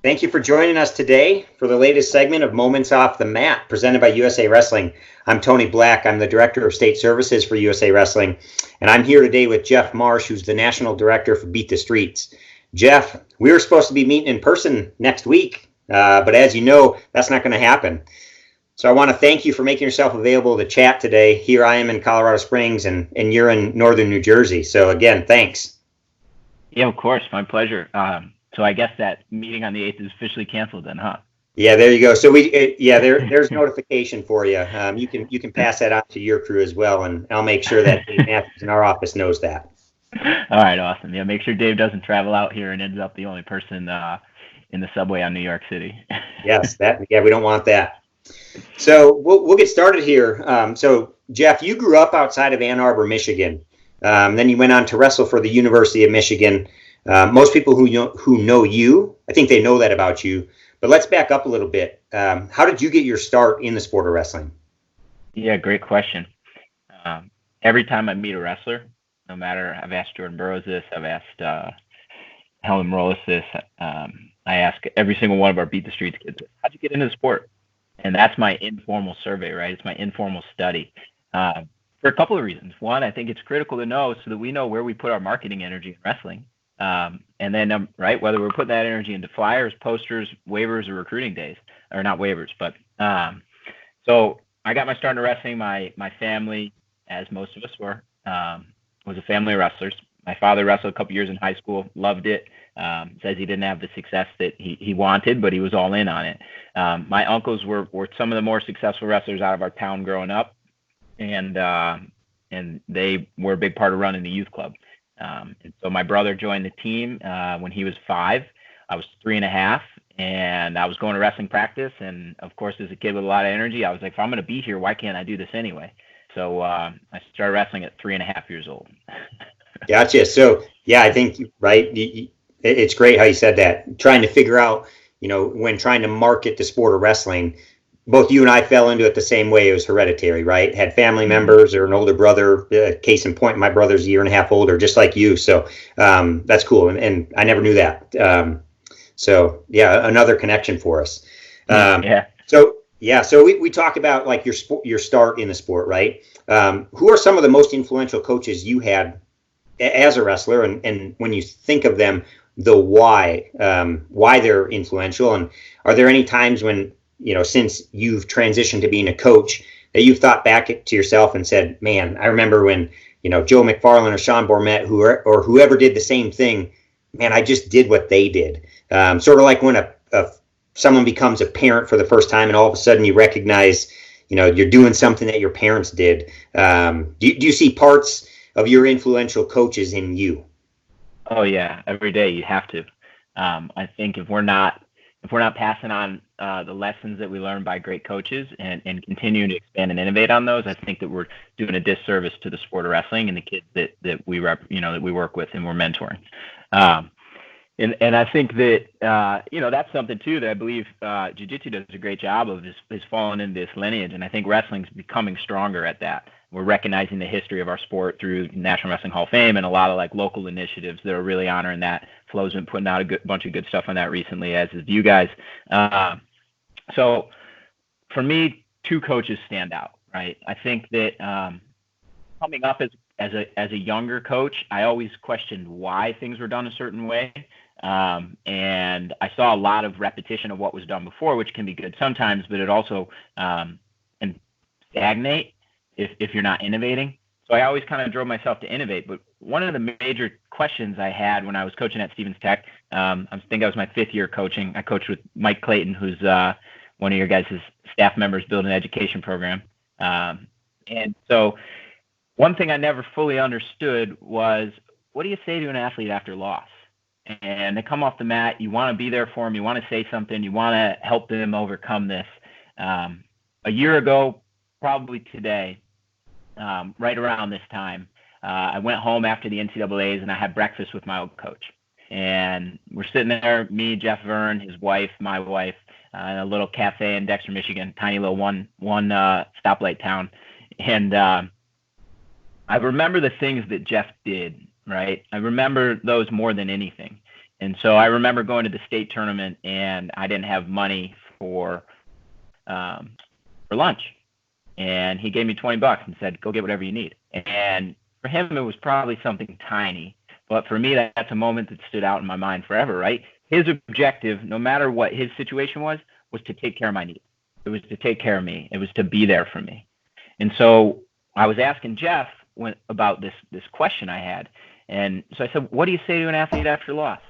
Thank you for joining us today for the latest segment of Moments Off the Mat presented by USA Wrestling. I'm Tony Black. I'm the Director of State Services for USA Wrestling, and I'm here today with Jeff Marsh, who's the National Director for Beat the Streets. Jeff, we were supposed to be meeting in person next week, but as you know, that's not going to happen. So I want to thank you for making yourself available to chat today. Here I am in Colorado Springs, and you're in northern New Jersey. So again, thanks. Yeah, of course. My pleasure. So I guess that meeting on the 8th is officially canceled then, huh? Yeah, there you go. So there's notification for you. You can pass that on to your crew as well, and I'll make sure that Dave Matthews in our office knows that. All right, awesome. Yeah, make sure Dave doesn't travel out here and ends up the only person in the subway on New York City. Yes, we don't want that. So we'll get started here. So Jeff, you grew up outside of Ann Arbor, Michigan. Then you went on to wrestle for the University of Michigan. Most people who know you, I think they know that about you. But let's back up a little bit. How did you get your start in the sport of wrestling? Yeah, great question. Every time I meet a wrestler, no matter, I've asked Jordan Burroughs this, I've asked Helen Morales this, I ask every single one of our Beat the Streets kids, how'd you get into the sport? And that's my informal survey, right? It's my informal study. For a couple of reasons. One, I think it's critical to know so that we know where we put our marketing energy in wrestling. And then, right, whether we're putting that energy into flyers, posters, waivers, or recruiting days, or not waivers, but so I got my start in wrestling. My family, as most of us were, was a family of wrestlers. My father wrestled a couple years in high school, loved it. Says he didn't have the success that he wanted, but he was all in on it. My uncles were some of the more successful wrestlers out of our town growing up, and they were a big part of running the youth club. And so my brother joined the team when he was 5. I was 3.5, and I was going to wrestling practice. And of course, as a kid with a lot of energy, I was like, if I'm going to be here, why can't I do this anyway? So I started wrestling at 3.5 years old. Gotcha. So yeah, I think, right, it's great how you said that. Trying to figure out, when trying to market the sport of wrestling, both you and I fell into it the same way. It was hereditary, right? Had family members or an older brother. Case in point, my brother's a year and a half older, just like you. So that's cool. And I never knew that. So yeah, another connection for us. Yeah. So we talk about like your start in the sport, right? Who are some of the most influential coaches you had as a wrestler? And when you think of them, the why they're influential, and are there any times when, since you've transitioned to being a coach, that you've thought back to yourself and said, man, I remember when, Joe McFarland or Sean Bormet or whoever did the same thing, man, I just did what they did. Sort of like when someone becomes a parent for the first time and all of a sudden you recognize, you're doing something that your parents did. Do you see parts of your influential coaches in you? Oh yeah, every day you have to. I think if we're not passing on the lessons that we learn by great coaches and continuing to expand and innovate on those, I think that we're doing a disservice to the sport of wrestling and the kids that we that we work with and we're mentoring. And I think that that's something too that I believe jiu-jitsu does a great job of is falling into this lineage, and I think wrestling's becoming stronger at that. We're recognizing the history of our sport through National Wrestling Hall of Fame and a lot of like local initiatives that are really honoring that. Flo's been putting out a bunch of good stuff on that recently, as is you guys. So for me, 2 coaches stand out, right? I think that coming up as a younger coach, I always questioned why things were done a certain way. And I saw a lot of repetition of what was done before, which can be good sometimes, but it also can stagnate if you're not innovating. So I always kind of drove myself to innovate. But one of the major questions I had when I was coaching at Stevens Tech, I think I was my 5th year coaching. I coached with Mike Clayton, who's one of your guys' staff members, building an education program. And so one thing I never fully understood was, what do you say to an athlete after loss? And they come off the mat, you want to be there for them, you want to say something, you want to help them overcome this. A year ago, probably today, right around this time, I went home after the NCAAs and I had breakfast with my old coach. And we're sitting there, me, Jeff Verne, his wife, my wife, in a little cafe in Dexter, Michigan, tiny little one stoplight town. And I remember the things that Jeff did, right? I remember those more than anything. And so I remember going to the state tournament, and I didn't have money for lunch. And he gave me $20 and said, go get whatever you need. And for him, it was probably something tiny. But for me, that's a moment that stood out in my mind forever, right? His objective, no matter what his situation was to take care of my needs. It was to take care of me. It was to be there for me. And so I was asking Jeff about this question I had. And so I said, what do you say to an athlete after loss?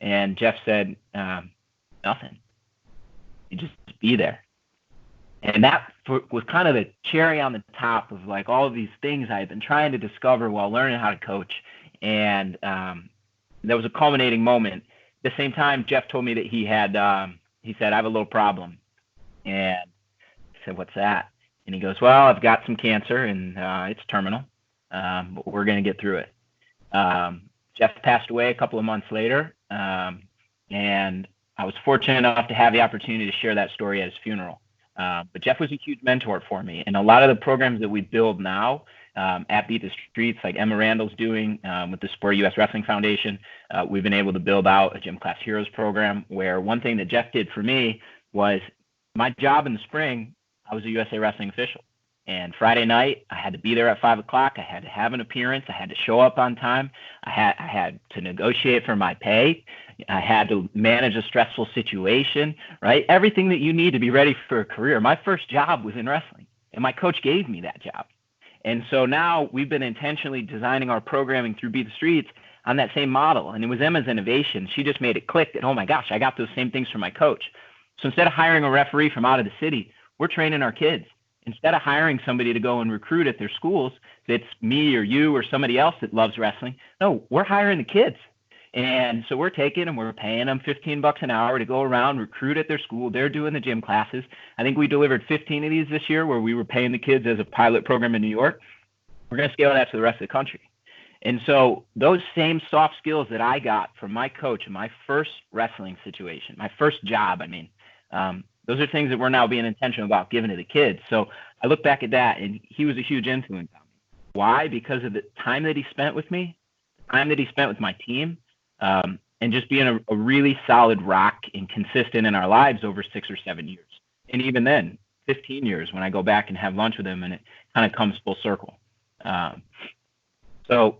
And Jeff said, nothing. You just be there. And that was kind of the cherry on the top of like all of these things I had been trying to discover while learning how to coach. And there was a culminating moment. At the same time, Jeff told me that he said, I have a little problem. And I said, what's that? And he goes, well, I've got some cancer and it's terminal, but we're going to get through it. Jeff passed away a couple of months later, and I was fortunate enough to have the opportunity to share that story at his funeral. But Jeff was a huge mentor for me. And a lot of the programs that we build now at Beat the Streets, like Emma Randall's doing with the Sport US Wrestling Foundation, we've been able to build out a Gym Class Heroes program where one thing that Jeff did for me was my job in the spring, I was a USA Wrestling official. And Friday night, I had to be there at 5 o'clock. I had to have an appearance. I had to show up on time. I had to negotiate for my pay. I had to manage a stressful situation, right? Everything that you need to be ready for a career. My first job was in wrestling, and my coach gave me that job. And so now we've been intentionally designing our programming through Beat the Streets on that same model. And it was Emma's innovation. She just made it click that, oh my gosh, I got those same things from my coach. So instead of hiring a referee from out of the city, we're training our kids. Instead of hiring somebody to go and recruit at their schools, that's me or you or somebody else that loves wrestling. No, we're hiring the kids. And so we're taking and we're paying them $15 an hour to go around, recruit at their school. They're doing the gym classes. I think we delivered 15 of these this year where we were paying the kids as a pilot program in New York. We're going to scale that to the rest of the country. And so those same soft skills that I got from my coach in my first wrestling situation, my first job, those are things that we're now being intentional about giving to the kids. So I look back at that, and he was a huge influence on me. Why? Because of the time that he spent with me, the time that he spent with my team, and just being a really solid rock and consistent in our lives over 6 or 7 years. And even then, 15 years when I go back and have lunch with him, and it kind of comes full circle. So,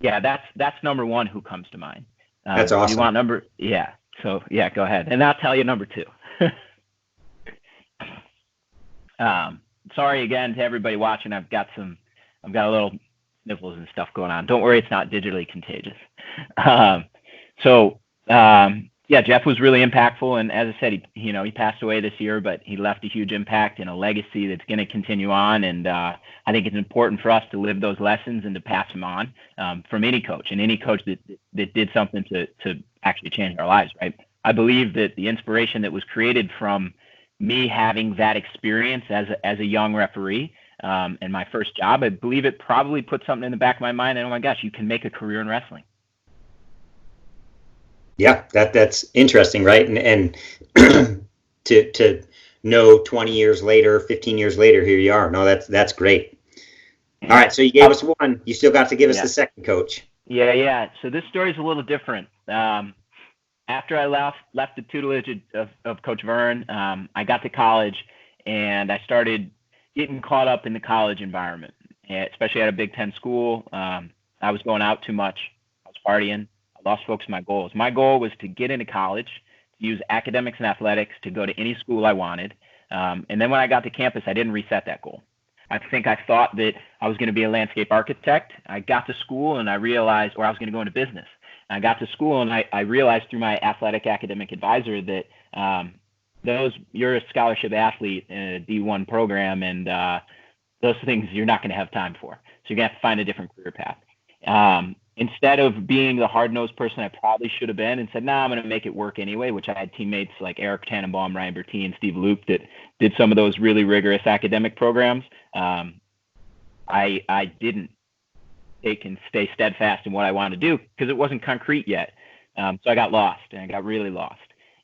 yeah, that's number one who comes to mind. That's awesome. You want number? Yeah. So, yeah, go ahead. And I'll tell you number two. Sorry again to everybody watching. I've got a little sniffles and stuff going on. Don't worry, it's not digitally contagious. Yeah, Jeff was really impactful, and as I said, he passed away this year, but he left a huge impact and a legacy that's going to continue on. And I think it's important for us to live those lessons and to pass them on from any coach and any coach that did something to actually change our lives. Right? I believe that the inspiration that was created from me having that experience as a young referee and my first job, I believe it probably put something in the back of my mind. And oh my gosh, you can make a career in wrestling. Yeah, that's interesting, right? And to know 20 years later, 15 years later, here you are. No, that's great. All right, so you gave us one. You still got to give us the second, Coach. Yeah. So this story is a little different. After I left the tutelage of Coach Vern, I got to college, and I started getting caught up in the college environment, especially at a Big Ten school. I was going out too much. I was partying. I lost focus on my goals. My goal was to get into college, to use academics and athletics to go to any school I wanted. And then when I got to campus, I didn't reset that goal. I think I thought that I was going to be a landscape architect. I got to school and I realized, or I was going to go into business. I got to school and I realized through my athletic academic advisor that you're a scholarship athlete in a D1 program, and those things you're not going to have time for. So you're going to have to find a different career path. Instead of being the hard-nosed person I probably should have been and said, I'm going to make it work anyway, which I had teammates like Eric Tannenbaum, Ryan Bertine, Steve Luke that did some of those really rigorous academic programs. I didn't take and stay steadfast in what I wanted to do because it wasn't concrete yet. So I got lost, and I got really lost.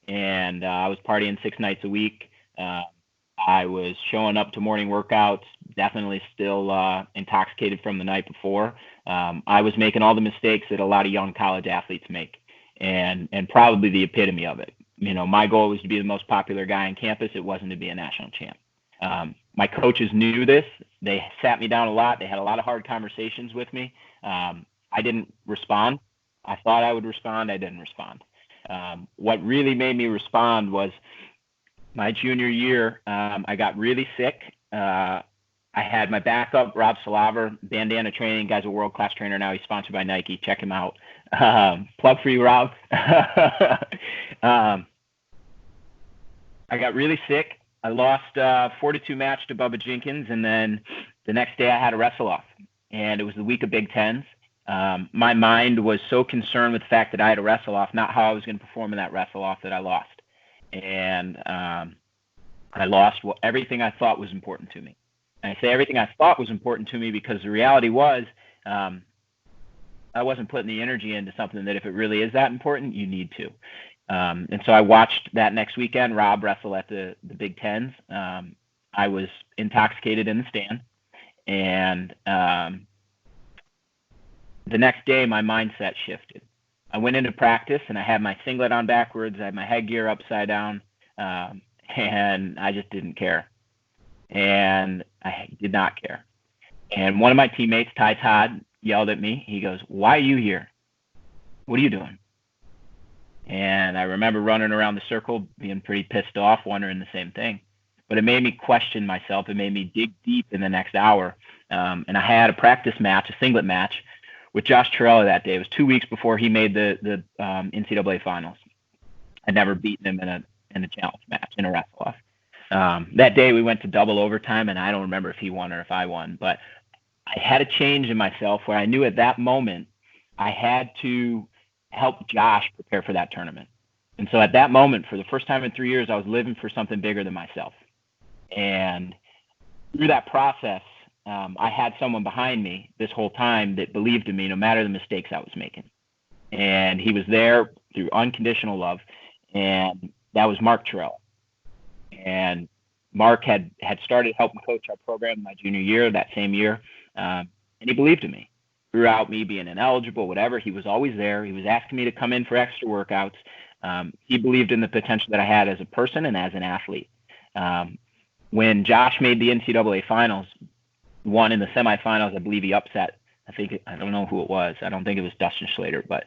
And I was partying 6 nights a week. I was showing up to morning workouts, definitely still intoxicated from the night before. I was making all the mistakes that a lot of young college athletes make. and probably the epitome of it. My goal was to be the most popular guy on campus. It wasn't to be a national champ. My coaches knew this. They sat me down a lot. They had a lot of hard conversations with me. I didn't respond. I thought I would respond. I didn't respond. What really made me respond was my junior year. I got really sick. I had my backup, Rob Salaver, Bandana Training. Guy's a world-class trainer now. He's sponsored by Nike. Check him out. Plug for you, Rob. I got really sick. I lost 4-2 match to Bubba Jenkins, and then the next day I had a wrestle-off, and it was the week of Big Tens. My mind was so concerned with the fact that I had a wrestle-off, not how I was going to perform in that wrestle-off, that I lost. And I lost everything I thought was important to me. And I say everything I thought was important to me because the reality was I wasn't putting the energy into something that if it really is that important, you need to. And so I watched that next weekend, Rob wrestle at the Big Tens. I was intoxicated in the stand. And the next day, my mindset shifted. I went into practice, and I had my singlet on backwards. I had my headgear upside down, and I just didn't care. And I did not care. And one of my teammates, Ty Todd, yelled at me. He goes, "Why are you here? What are you doing?" And I remember running around the circle, being pretty pissed off, wondering the same thing. But it made me question myself. It made me dig deep in the next hour. And I had a practice match, a singlet match, with Josh Torella that day. It was 2 weeks before he made the NCAA finals. I'd never beaten him in a challenge match, in a wrestle-off. That day we went to double overtime, and I don't remember if he won or if I won. But I had a change in myself where I knew at that moment I had to help Josh prepare for that tournament. And so at that moment, for the first time in 3 years, I was living for something bigger than myself. And through that process, I had someone behind me this whole time that believed in me no matter the mistakes I was making. And he was there through unconditional love, and that was Mark Torella. And Mark had started helping coach our program my junior year, that same year, and he believed in me. Throughout me being ineligible, whatever, he was always there. He was asking me to come in for extra workouts. He believed in the potential that I had as a person and as an athlete. When Josh made the NCAA finals, won in the semifinals, I believe he upset. I don't know who it was. I don't think it was Dustin Schlater, but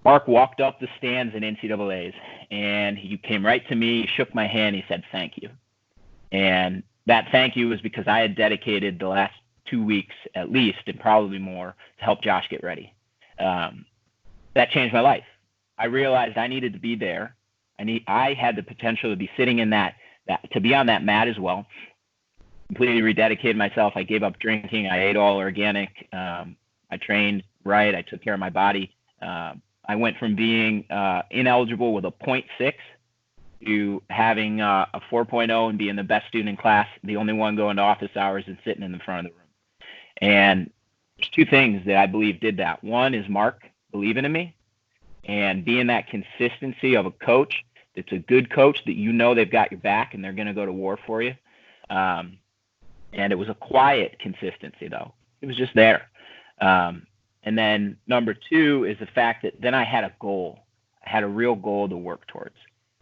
Mark walked up the stands in NCAAs, and he came right to me, shook my hand, he said, "Thank you." And that thank you was because I had dedicated the last 2 weeks at least, and probably more, to help Josh get ready. That changed my life. I realized I needed to be there. I had the potential to be sitting in that to be on that mat as well. Completely rededicated myself. I gave up drinking. I ate all organic. I trained right. I took care of my body. I went from being ineligible with a 0.6 to having a 4.0 and being the best student in class, the only one going to office hours and sitting in the front of the room. And there's two things that I believe did that. One is Mark believing in me and being that consistency of a coach that's a good coach that you know they've got your back and they're going to go to war for you. And it was a quiet consistency, though. It was just there. And then number two is the fact that then I had a goal. I had a real goal to work towards.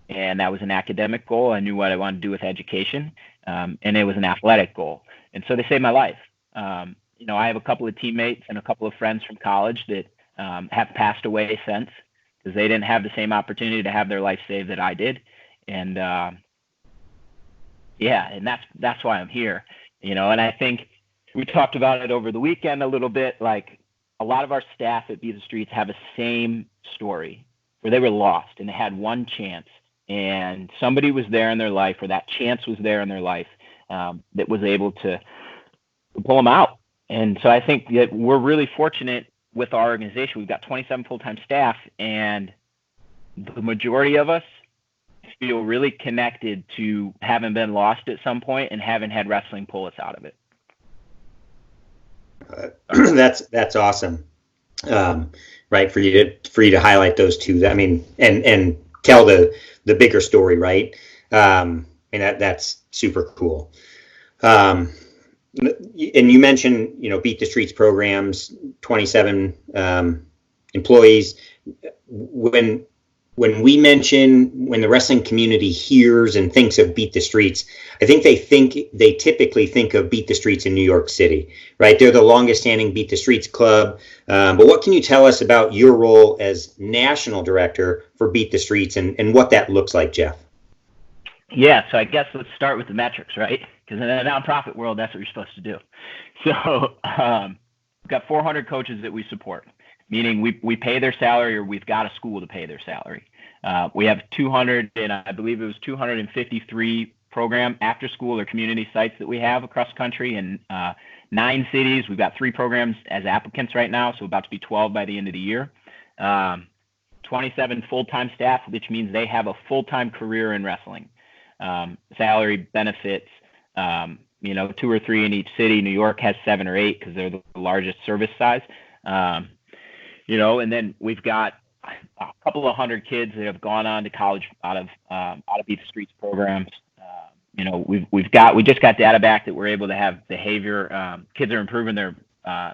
And that was an academic goal. I knew what I wanted to do with education. And it was an athletic goal. And so they saved my life. I have a couple of teammates and a couple of friends from college that have passed away since because they didn't have the same opportunity to have their life saved that I did. And and that's why I'm here. And I think we talked about it over the weekend a little bit. Like a lot of our staff at Be the Streets have a same story where they were lost and they had one chance, and somebody was there in their life, or that chance was there in their life, that was able to pull them out. And so I think that we're really fortunate with our organization. We've got 27 full-time staff, and the majority of us feel really connected to having been lost at some point and having had wrestling pull us out of it. That's awesome. Right. For you to highlight those two, I mean, and tell the bigger story. Right. And that's super cool. And you mentioned, Beat the Streets programs, 27 employees, when when the wrestling community hears and thinks of Beat the Streets, I think they typically think of Beat the Streets in New York City, right? They're the longest standing Beat the Streets club. But what can you tell us about your role as national director for Beat the Streets and what that looks like, Jeff? Yeah, so I guess let's start with the metrics, right? Because in the nonprofit world, that's what you're supposed to do. So we've got 400 coaches that we support, meaning we pay their salary, or we've got a school to pay their salary. We have 200, and I believe it was 253 program after school or community sites that we have across the country in 9 cities. We've got 3 programs as applicants right now, so about to be 12 by the end of the year. 27 full-time staff, which means they have a full-time career in wrestling. Salary, benefits, 2 or 3 in each city. New York has 7 or 8 because they're the largest service size. And then we've got a couple of hundred kids that have gone on to college out of Beat the Streets programs. We just got data back that we're able to have behavior. Kids are improving their.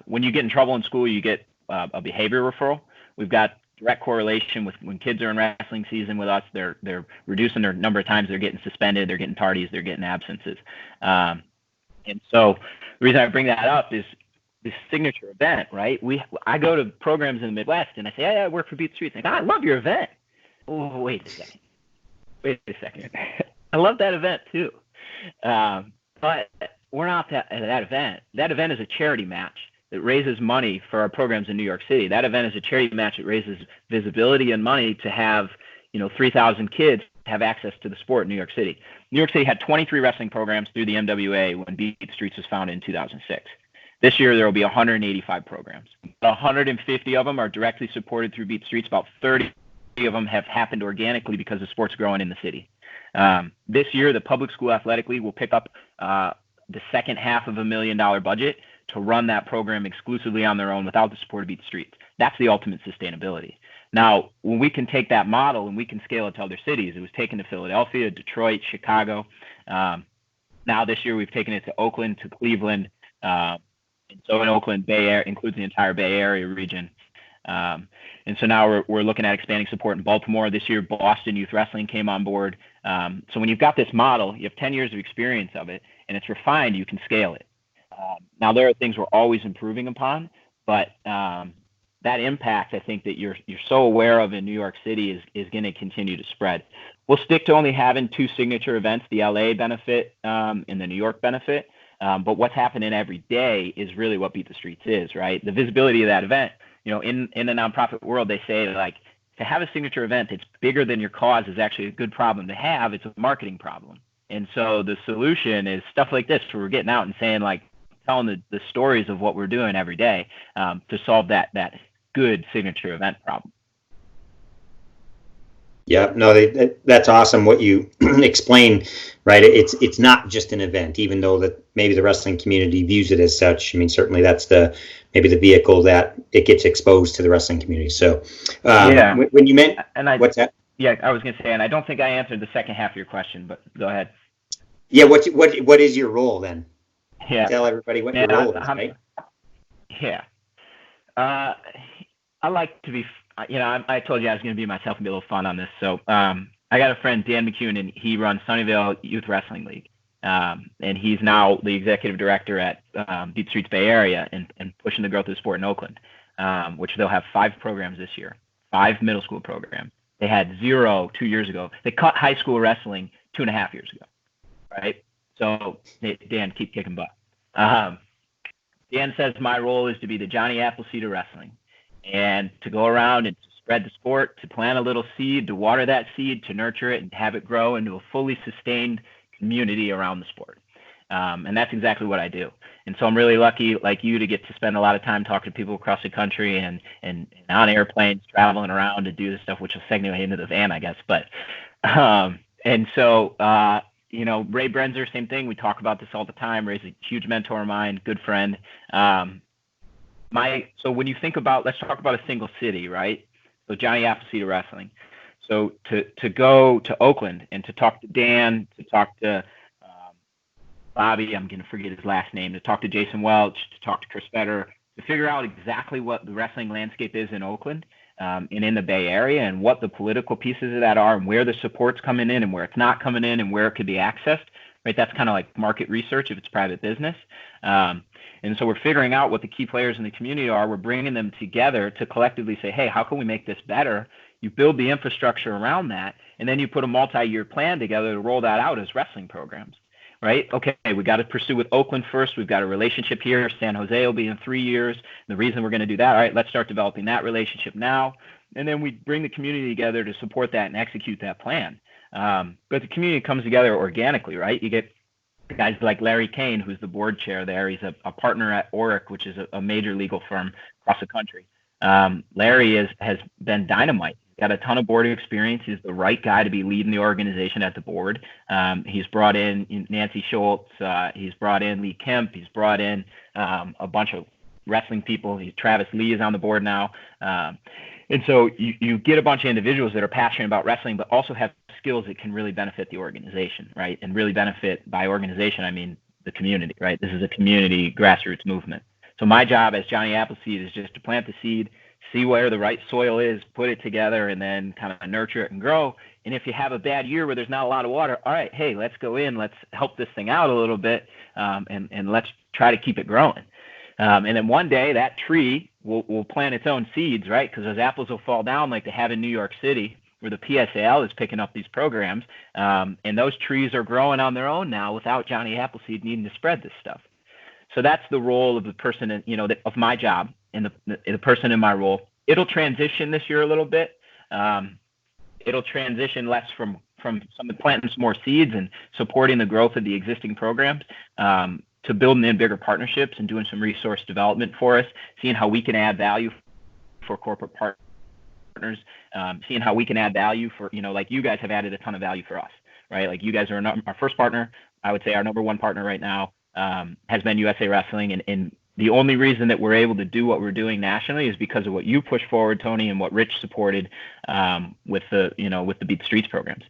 When you get in trouble in school, you get a behavior referral. We've got direct correlation with when kids are in wrestling season with us. They're reducing their number of times they're getting suspended, they're getting tardies, they're getting absences. And so the reason I bring that up is this signature event, right? I go to programs in the Midwest and I say, hey, I work for Beat the Streets. Like, I love your event. Oh, wait a second. I love that event too. But we're not at that event. That event is a charity match that raises money for our programs in New York City. That event is a charity match that raises visibility and money to have, 3,000 kids have access to the sport in New York City. New York City had 23 wrestling programs through the MWA when Beat the Streets was founded in 2006. This year, there will be 185 programs. 150 of them are directly supported through Beat the Streets. About 30 of them have happened organically because the sport's growing in the city. This year, the public school athletic league will pick up the second half of $1 million budget to run that program exclusively on their own without the support of Beat the Streets. That's the ultimate sustainability. Now, when we can take that model and we can scale it to other cities, it was taken to Philadelphia, Detroit, Chicago. Now this year we've taken it to Oakland, to Cleveland. And so in Oakland, Bay Area includes the entire Bay Area region. And so now we're looking at expanding support in Baltimore. This year, Boston Youth Wrestling came on board. So when you've got this model, you have 10 years of experience of it, and it's refined, you can scale it. Now, there are things we're always improving upon, but that impact, I think, that you're so aware of in New York City is going to continue to spread. We'll stick to only having 2 signature events, the LA benefit and the New York benefit. But what's happening every day is really what Beat the Streets is, right? The visibility of that event, in the nonprofit world, they say, like, to have a signature event that's bigger than your cause is actually a good problem to have. It's a marketing problem. And so the solution is stuff like this, where we're getting out and saying, like, telling the stories of what we're doing every day to solve that good signature event problem. Yeah, no, that's awesome what you explain, right? It's not just an event, even though that maybe the wrestling community views it as such. I mean, certainly that's maybe the vehicle that it gets exposed to the wrestling community. So yeah. When you meant, what's that? Yeah, I was going to say, and I don't think I answered the second half of your question, but go ahead. Yeah, what is your role then? Yeah. Tell everybody what your role is, right? Yeah. I like to be, I told you I was going to be myself and be a little fun on this. So I got a friend, Dan McCune, and he runs Sunnyvale Youth Wrestling League. And he's now the executive director at Beat the Streets Bay Area and pushing the growth of the sport in Oakland, which they'll have 5 programs this year, 5 middle school programs. They had 0 2 years ago. They cut high school wrestling 2.5 years ago, right? So Dan, keep kicking butt. Dan says my role is to be the Johnny Appleseed of wrestling, and to go around and to spread the sport, to plant a little seed, to water that seed, to nurture it and have it grow into a fully sustained community around the sport. And that's exactly what I do. And so I'm really lucky, like you, to get to spend a lot of time talking to people across the country and on airplanes, traveling around to do this stuff, which will segue into the van, I guess. But and so Ray Brenzer, same thing. We talk about this all the time. Ray's a huge mentor of mine, good friend. So when you think about, let's talk about a single city, right? So Johnny Appleseed of wrestling. So to go to Oakland and to talk to Dan, to talk to Bobby, I'm going to forget his last name, to talk to Jason Welch, to talk to Chris Fetter, to figure out exactly what the wrestling landscape is in Oakland and in the Bay Area, and what the political pieces of that are, and where the support's coming in and where it's not coming in, and where it could be accessed. Right, that's kind of like market research if it's private business. And so we're figuring out what the key players in the community are. We're bringing them together to collectively say, hey, how can we make this better? You build the infrastructure around that, and then you put a multi-year plan together to roll that out as wrestling programs. Right? Okay, we got to pursue with Oakland first. We've got a relationship here. San Jose will be in 3 years. The reason we're going to do that, all right, let's start developing that relationship now. And then we bring the community together to support that and execute that plan. But the community comes together organically, right? You get guys like Larry Kane, who's the board chair there. He's a partner at Oric, which is a major legal firm across the country. Larry has been dynamite. He's got a ton of board experience. He's the right guy to be leading the organization at the board. He's brought in Nancy Schultz. He's brought in Lee Kemp. He's brought in a bunch of wrestling people. Travis Lee is on the board now. And so you get a bunch of individuals that are passionate about wrestling, but also have skills that can really benefit the organization, right? And really benefit, by organization, I mean the community, right? This is a community grassroots movement. So my job as Johnny Appleseed is just to plant the seed, see where the right soil is, put it together, and then kind of nurture it and grow. And if you have a bad year where there's not a lot of water, all right, hey, let's go in, let's help this thing out a little bit, and let's try to keep it growing. And then one day that tree will plant its own seeds, right? Because those apples will fall down like they have in New York City, where the PSAL is picking up these programs. And those trees are growing on their own now without Johnny Appleseed needing to spread this stuff. So that's the role of the person, of my job and the person in my role. It'll transition this year a little bit. It'll transition less from planting some more seeds and supporting the growth of the existing programs, to building in bigger partnerships and doing some resource development for us, seeing how we can add value for corporate partners, seeing how we can add value for, like you guys have added a ton of value for us, right? Like you guys are our first partner. I would say our number one partner right now has been USA Wrestling. And the only reason that we're able to do what we're doing nationally is because of what you pushed forward, Tony, and what Rich supported with the Beat the Streets programs.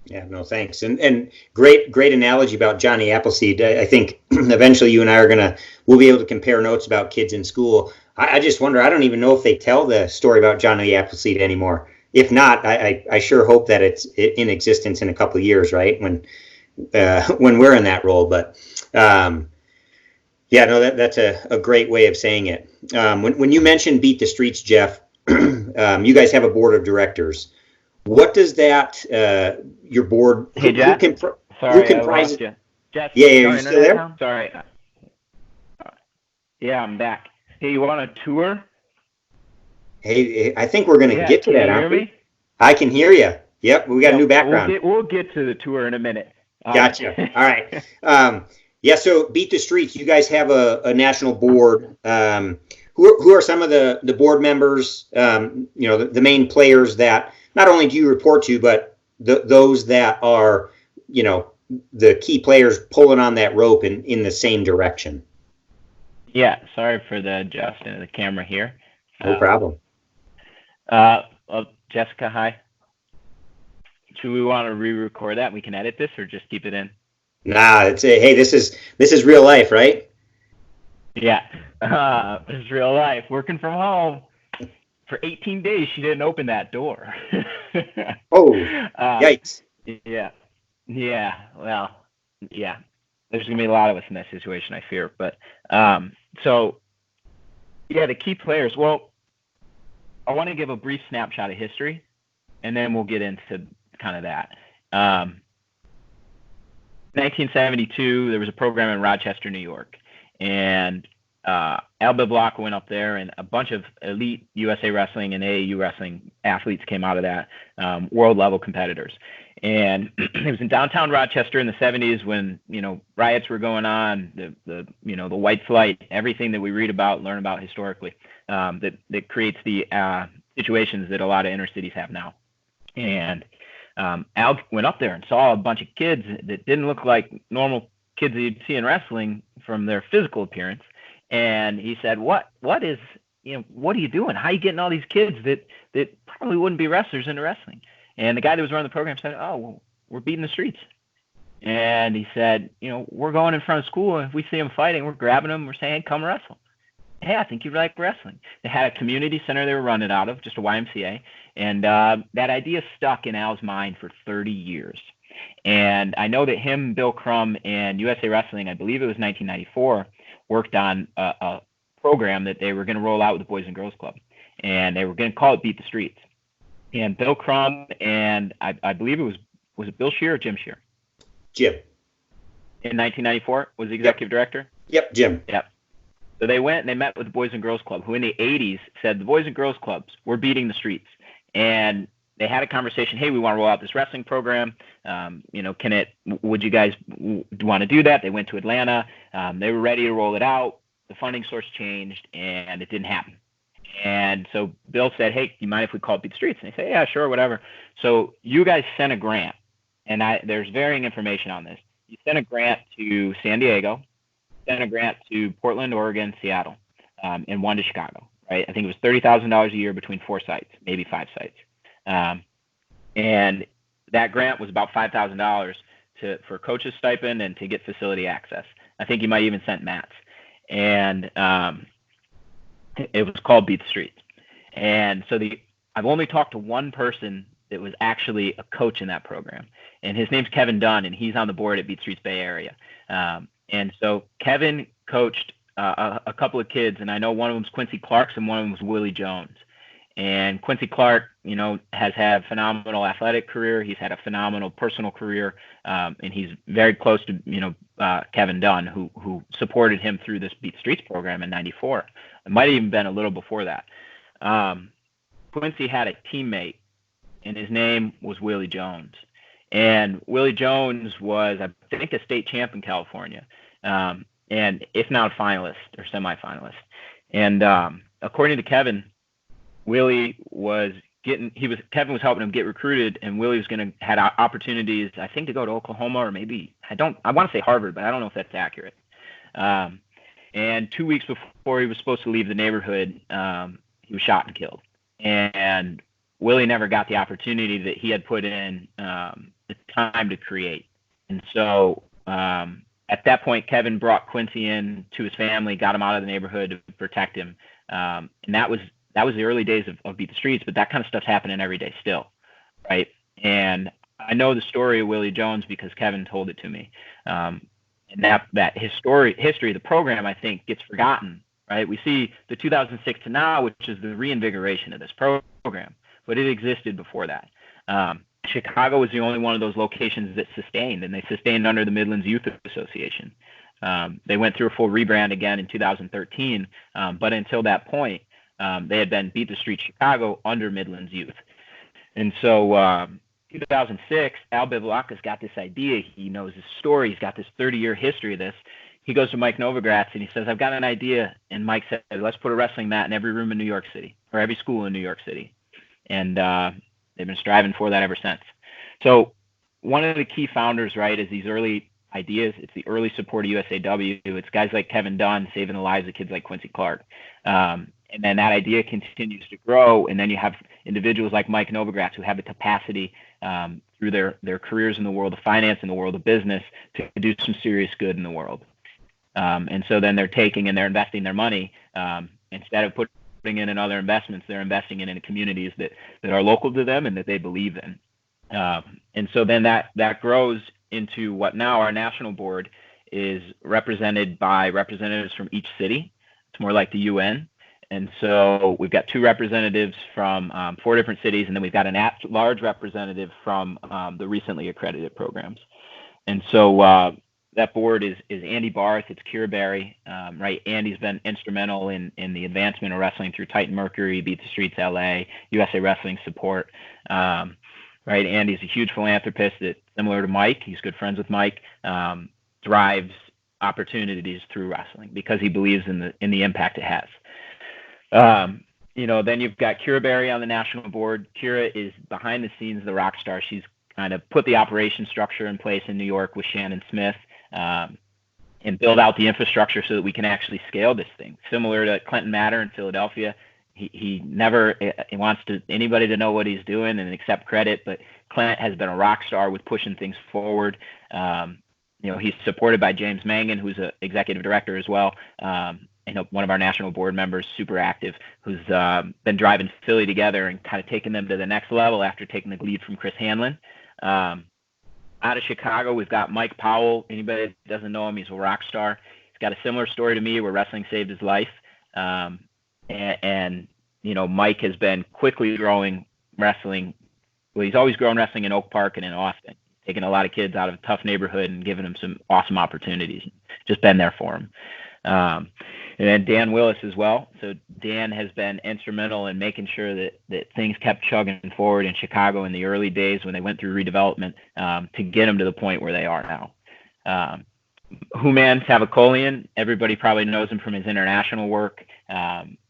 Yeah, no, thanks. And great analogy about Johnny Appleseed. I think eventually you and I we'll be able to compare notes about kids in school. I just wonder, I don't even know if they tell the story about Johnny Appleseed anymore. If not, I sure hope that it's in existence in a couple of years, right? When we're in that role. But yeah, no, that's a great way of saying it. When you mentioned Beat the Streets, Jeff, you guys have a board of directors. What does that your board? Hey, Jeff. Sorry, I lost you. Jeff, yeah, are you still there? Now? Sorry. Yeah, I'm back. Hey, you want a tour? Hey, I think we're going to get to that. Can you hear me? I can hear you. Yep, we got a new background. We'll get to the tour in a minute. Gotcha. All right. Yeah. So Beat the Streets. You guys have a national board. Who are some of the board members? The main players that not only do you report to, but those that are, the key players pulling on that rope in the same direction. Yeah, sorry for the adjustment of the camera here. No problem. Jessica, hi. Do we want to re-record that? We can edit this or just keep it in? Nah, hey, this is real life, right? Yeah, this is real life. Working from home. For 18 days, she didn't open that door. Oh, yikes. Yeah. Well, yeah. There's going to be a lot of us in that situation, I fear. But so, yeah, the key players. Well, I want to give a brief snapshot of history, and then we'll get into kind of that. 1972, there was a program in Rochester, New York, and Al Biblock went up there, and a bunch of elite USA Wrestling and AAU Wrestling athletes came out of that, world-level competitors. And it was in downtown Rochester in the 70s when, riots were going on, the white flight, everything that we read about, learn about historically, that creates the situations that a lot of inner cities have now. And Al went up there and saw a bunch of kids that didn't look like normal kids that you'd see in wrestling from their physical appearance. And he said, what are you doing? How are you getting all these kids that probably wouldn't be wrestlers into wrestling? And the guy that was running the program said, oh, well, we're beating the streets. And he said, we're going in front of school, and if we see them fighting, we're grabbing them, we're saying, hey, come wrestle. hey, I think you like wrestling. They had a community center they were running out of, just a YMCA, and that idea stuck in Al's mind for 30 years. And I know that him, Bill Crum, and USA Wrestling, I believe it was 1994, worked on a program that they were going to roll out with the Boys and Girls Club, and they were going to call it Beat the Streets. And Bill Crum and I believe was it Bill Shear or Jim Shear? Jim. In 1994 was the executive director? Yep, Jim. Yep. So they went and they met with the Boys and Girls Club, who in the 80s said the Boys and Girls Clubs were beating the streets. And they had a conversation, hey, we want to roll out this wrestling program. Would you guys want to do that? They went to Atlanta. They were ready to roll it out. The funding source changed, and it didn't happen. And so Bill said, hey, do you mind if we call it Beat the Streets? And they said, yeah, sure, whatever. So you guys sent a grant, and there's varying information on this. You sent a grant to San Diego, sent a grant to Portland, Oregon, Seattle, and one to Chicago, right? I think it was $30,000 a year between 4 sites, maybe 5 sites. And that grant was about $5,000 for coaches stipend and to get facility access. I think you might even sent mats. And it was called Beat the Streets. And so I've only talked to one person that was actually a coach in that program. And his name's Kevin Dunn, and he's on the board at Beat the Streets Bay Area. And so Kevin coached a couple of kids, and I know one of them's Quincy Clark and one of them was Willie Jones. And Quincy Clark, has had a phenomenal athletic career. He's had a phenomenal personal career, and he's very close to, Kevin Dunn, who supported him through this Beat the Streets program in '94. It might have even been a little before that. Quincy had a teammate, and his name was Willie Jones. And Willie Jones was, I think, a state champ in California, and if not a finalist or semifinalist. And according to Kevin, Kevin was helping him get recruited, and Willie was had opportunities, I think, to go to Oklahoma or maybe, I want to say Harvard, but I don't know if that's accurate. And 2 weeks before he was supposed to leave the neighborhood, he was shot and killed. And Willie never got the opportunity that he had put in the time to create. And so at that point, Kevin brought Quincy in to his family, got him out of the neighborhood to protect him. And that was the early days of Beat the Streets, but that kind of stuff's happening every day still, right? And I know the story of Willie Jones because Kevin told it to me. And that history of the program, I think, gets forgotten, right? We see the 2006 to now, which is the reinvigoration of this program, but it existed before that. Chicago was the only one of those locations that sustained, and they sustained under the Midlands Youth Association. They went through a full rebrand again in 2013, but until that point, they had been Beat the Street Chicago under Midlands Youth. And so 2006, Al Bivouac's got this idea. He knows his story. He's got this 30-year history of this. He goes to Mike Novogratz and he says, I've got an idea. And Mike said, let's put a wrestling mat in every room in New York City, or every school in New York City. And they've been striving for that ever since. So one of the key founders, right, is these early ideas. It's the early support of USAW. It's guys like Kevin Dunn saving the lives of kids like Quincy Clark. And then that idea continues to grow. And then you have individuals like Mike Novogratz who have the capacity through their careers in the world of finance and the world of business to do some serious good in the world. And so then they're taking and they're investing their money instead of putting in other investments. They're investing in communities that are local to them and that they believe in. And so then that grows into what now our national board is represented by representatives from each city. It's more like the UN. And so we've got 2 representatives from 4 different cities, and then we've got an at-large representative from the recently accredited programs. And so that board is Andy Barth, it's Kira Berry, right? Andy's been instrumental in the advancement of wrestling through Titan Mercury, Beat the Streets LA, USA Wrestling Support, right? Andy's a huge philanthropist that, similar to Mike, he's good friends with Mike, drives opportunities through wrestling because he believes in the impact it has. Then you've got Kira Berry on the national board. Kira is behind the scenes the rock star. She's kind of put the operation structure in place in New York with Shannon Smith and build out the infrastructure so that we can actually scale this thing. Similar to Clinton Matter in Philadelphia, he never wants anybody to know what he's doing and accept credit, but Clint has been a rock star with pushing things forward. He's supported by James Mangan, who's an executive director as well. one of our national board members, super active, who's been driving Philly together and kind of taking them to the next level after taking the lead from Chris Hanlon. Out of Chicago, we've got Mike Powell. Anybody that doesn't know him, he's a rock star. He's got a similar story to me where wrestling saved his life. And Mike has been quickly growing wrestling. Well, he's always grown wrestling in Oak Park and in Austin, taking a lot of kids out of a tough neighborhood and giving them some awesome opportunities. Just been there for him. And then Dan Willis as well. So Dan has been instrumental in making sure that things kept chugging forward in Chicago in the early days when they went through redevelopment to get them to the point where they are now. Human Savakolian, everybody probably knows him from his international work.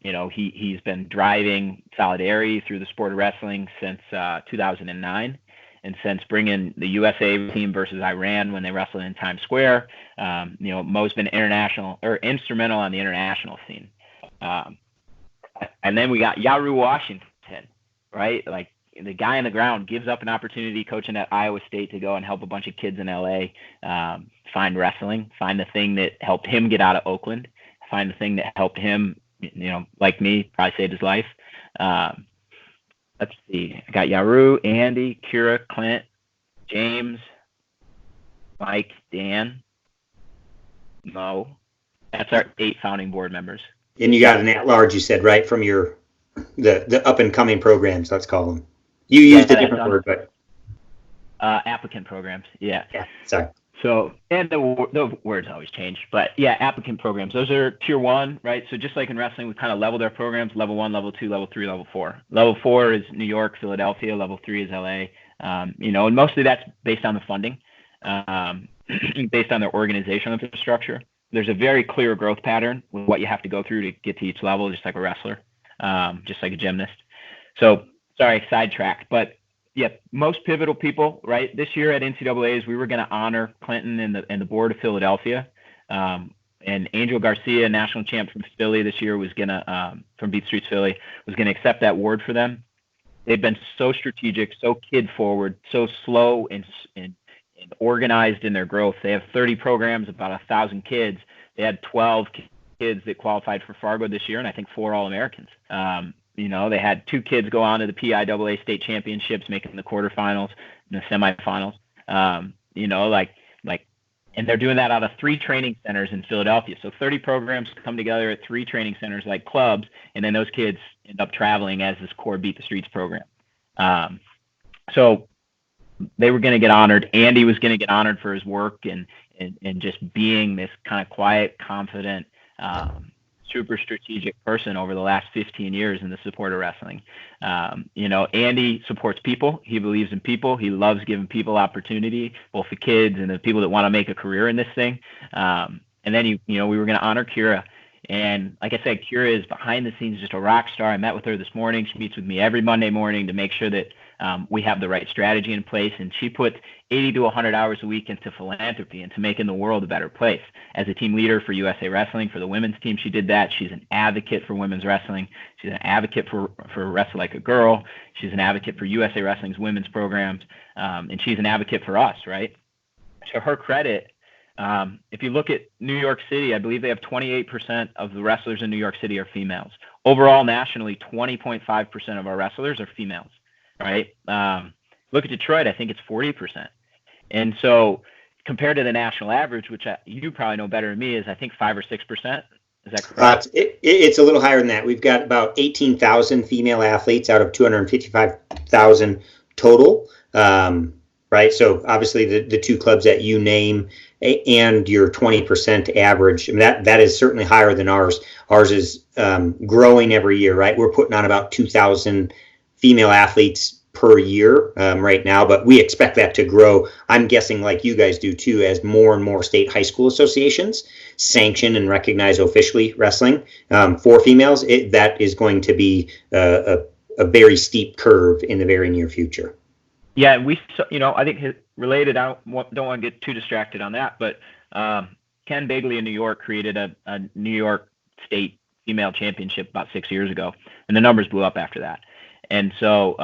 He's been driving solidarity through the sport of wrestling since 2009. And since bringing the USA team versus Iran when they wrestled in Times Square, Mo's been instrumental on the international scene. And then we got Yaru Washington, right? Like the guy on the ground gives up an opportunity coaching at Iowa State to go and help a bunch of kids in LA find wrestling, find the thing that helped him get out of Oakland, find the thing that helped him, like me, probably saved his life. Let's see. I got Yaru, Andy, Kira, Clint, James, Mike, Dan, Mo. That's our 8 founding board members. And you got an at-large, you said, right, from the up-and-coming programs, let's call them. You used a different word, but... applicant programs, yeah. Yeah, sorry. So, and the words always change, but yeah, applicant programs. Those are tier 1, right? So just like in wrestling, we kind of level their programs: level 1, level 2, level 3, level 4. Level 4 is New York, Philadelphia. Level 3 is LA. And mostly that's based on the funding, based on their organizational infrastructure. There's a very clear growth pattern with what you have to go through to get to each level, just like a wrestler, just like a gymnast. So, sorry, sidetracked, but yeah, most pivotal people, right? This year at NCAA's, we were going to honor Clinton and the board of Philadelphia. And Angel Garcia, national champ from Philly this year, was going to, from Beat Streets Philly, was going to accept that award for them. They've been so strategic, so kid forward, so slow and organized in their growth. They have 30 programs, about 1,000 kids. They had 12 kids that qualified for Fargo this year, and I think 4 All-Americans. They had 2 kids go on to the PIAA state championships, making the quarterfinals and the semifinals. And they're doing that out of 3 training centers in Philadelphia. So 30 programs come together at 3 training centers like clubs, and then those kids end up traveling as this core Beat the Streets program. So they were going to get honored. Andy was going to get honored for his work and just being this kind of quiet, confident, super strategic person over the last 15 years in the support of wrestling. Andy supports people. He believes in people. He loves giving people opportunity, both the kids and the people that want to make a career in this thing. And then, we were going to honor Kira. And like I said, Kira is behind the scenes just a rock star. I met with her this morning. She meets with me every Monday morning to make sure that we have the right strategy in place. And she puts 80 to 100 hours a week into philanthropy and to making the world a better place. As a team leader for USA Wrestling, for the women's team, she did that. She's an advocate for women's wrestling. She's an advocate for Wrestle Like a Girl. She's an advocate for USA Wrestling's women's programs. And she's an advocate for us, right? To her credit, if you look at New York City, I believe they have 28% of the wrestlers in New York City are females. Overall, nationally, 20.5% of our wrestlers are females, right? Look at Detroit, I think it's 40%. And so compared to the national average, which you probably know better than me, is I think 5 or 6%. Is that correct? It's a little higher than that. We've got about 18,000 female athletes out of 255,000 total. Right. So obviously the 2 clubs that you name and your 20% average, I mean, that is certainly higher than ours. Ours is growing every year. Right. We're putting on about 2,000 female athletes per year right now, but we expect that to grow. I'm guessing like you guys do too, as more and more state high school associations sanction and recognize officially wrestling for females. That is going to be a very steep curve in the very near future. Yeah, I think related, I don't want to get too distracted on that, but Ken Begley in New York created a New York State female championship about 6 years ago, and the numbers blew up after that. And so,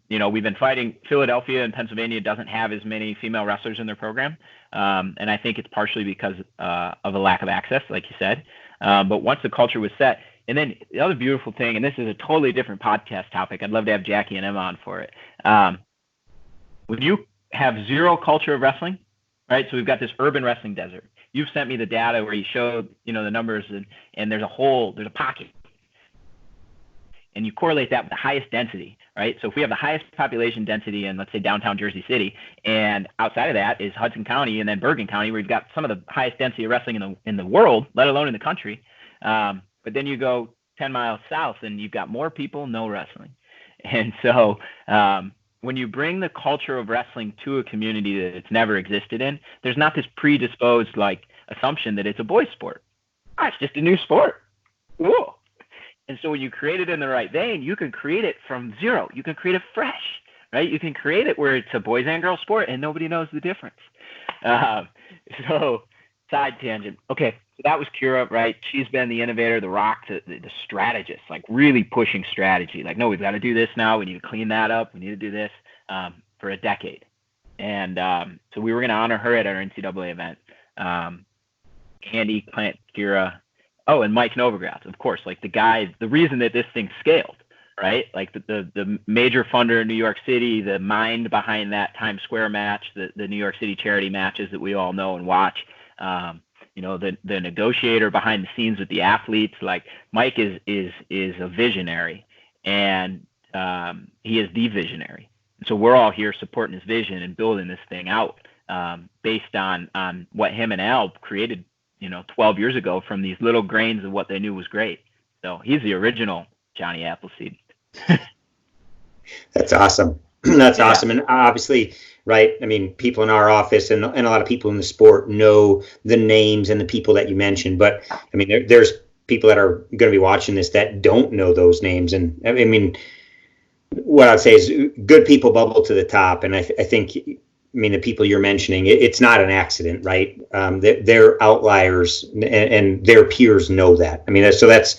we've been fighting. Philadelphia and Pennsylvania doesn't have as many female wrestlers in their program. And I think it's partially because of a lack of access, like you said. But once the culture was set, and then the other beautiful thing, and this is a totally different podcast topic, I'd love to have Jackie and Emma on for it. When you have zero culture of wrestling, right? So we've got this urban wrestling desert. You've sent me the data where you showed, the numbers, and there's a pocket. And you correlate that with the highest density, right? So if we have the highest population density in, let's say, downtown Jersey City, and outside of that is Hudson County and then Bergen County, where you've got some of the highest density of wrestling in the world, let alone in the country. But then you go 10 miles south, and you've got more people, no wrestling. And so when you bring the culture of wrestling to a community that it's never existed in, there's not this predisposed assumption that it's a boys' sport. It's just a new sport. Whoa. And so when you create it in the right vein, you can create it from zero. You can create it fresh, right? You can create it where it's a boys and girls sport and nobody knows the difference. So side tangent. Okay, so that was Kira, right? She's been the innovator, the rock, the strategist, really pushing strategy. No, we've got to do this now. We need to clean that up. We need to do this for a decade. And so we were going to honor her at our NCAA event. Andy, Clint, Kira, and Mike Novogratz, of course, the reason that this thing scaled, right? The major funder in New York City, the mind behind that Times Square match, the New York City charity matches that we all know and watch, the negotiator behind the scenes with the athletes. Mike is a visionary, and he is the visionary. So we're all here supporting his vision and building this thing out based on what him and Al created 12 years ago from these little grains of what they knew was great. So he's the original Johnny Appleseed. That's awesome. That's awesome. And obviously, right, I mean, people in our office and a lot of people in the sport know the names and the people that you mentioned. But, I mean, there's people that are going to be watching this that don't know those names. And, I mean, what I'd say is good people bubble to the top. And I think the people you're mentioning, it's not an accident, right? They're outliers, and their peers know that. I mean, so that's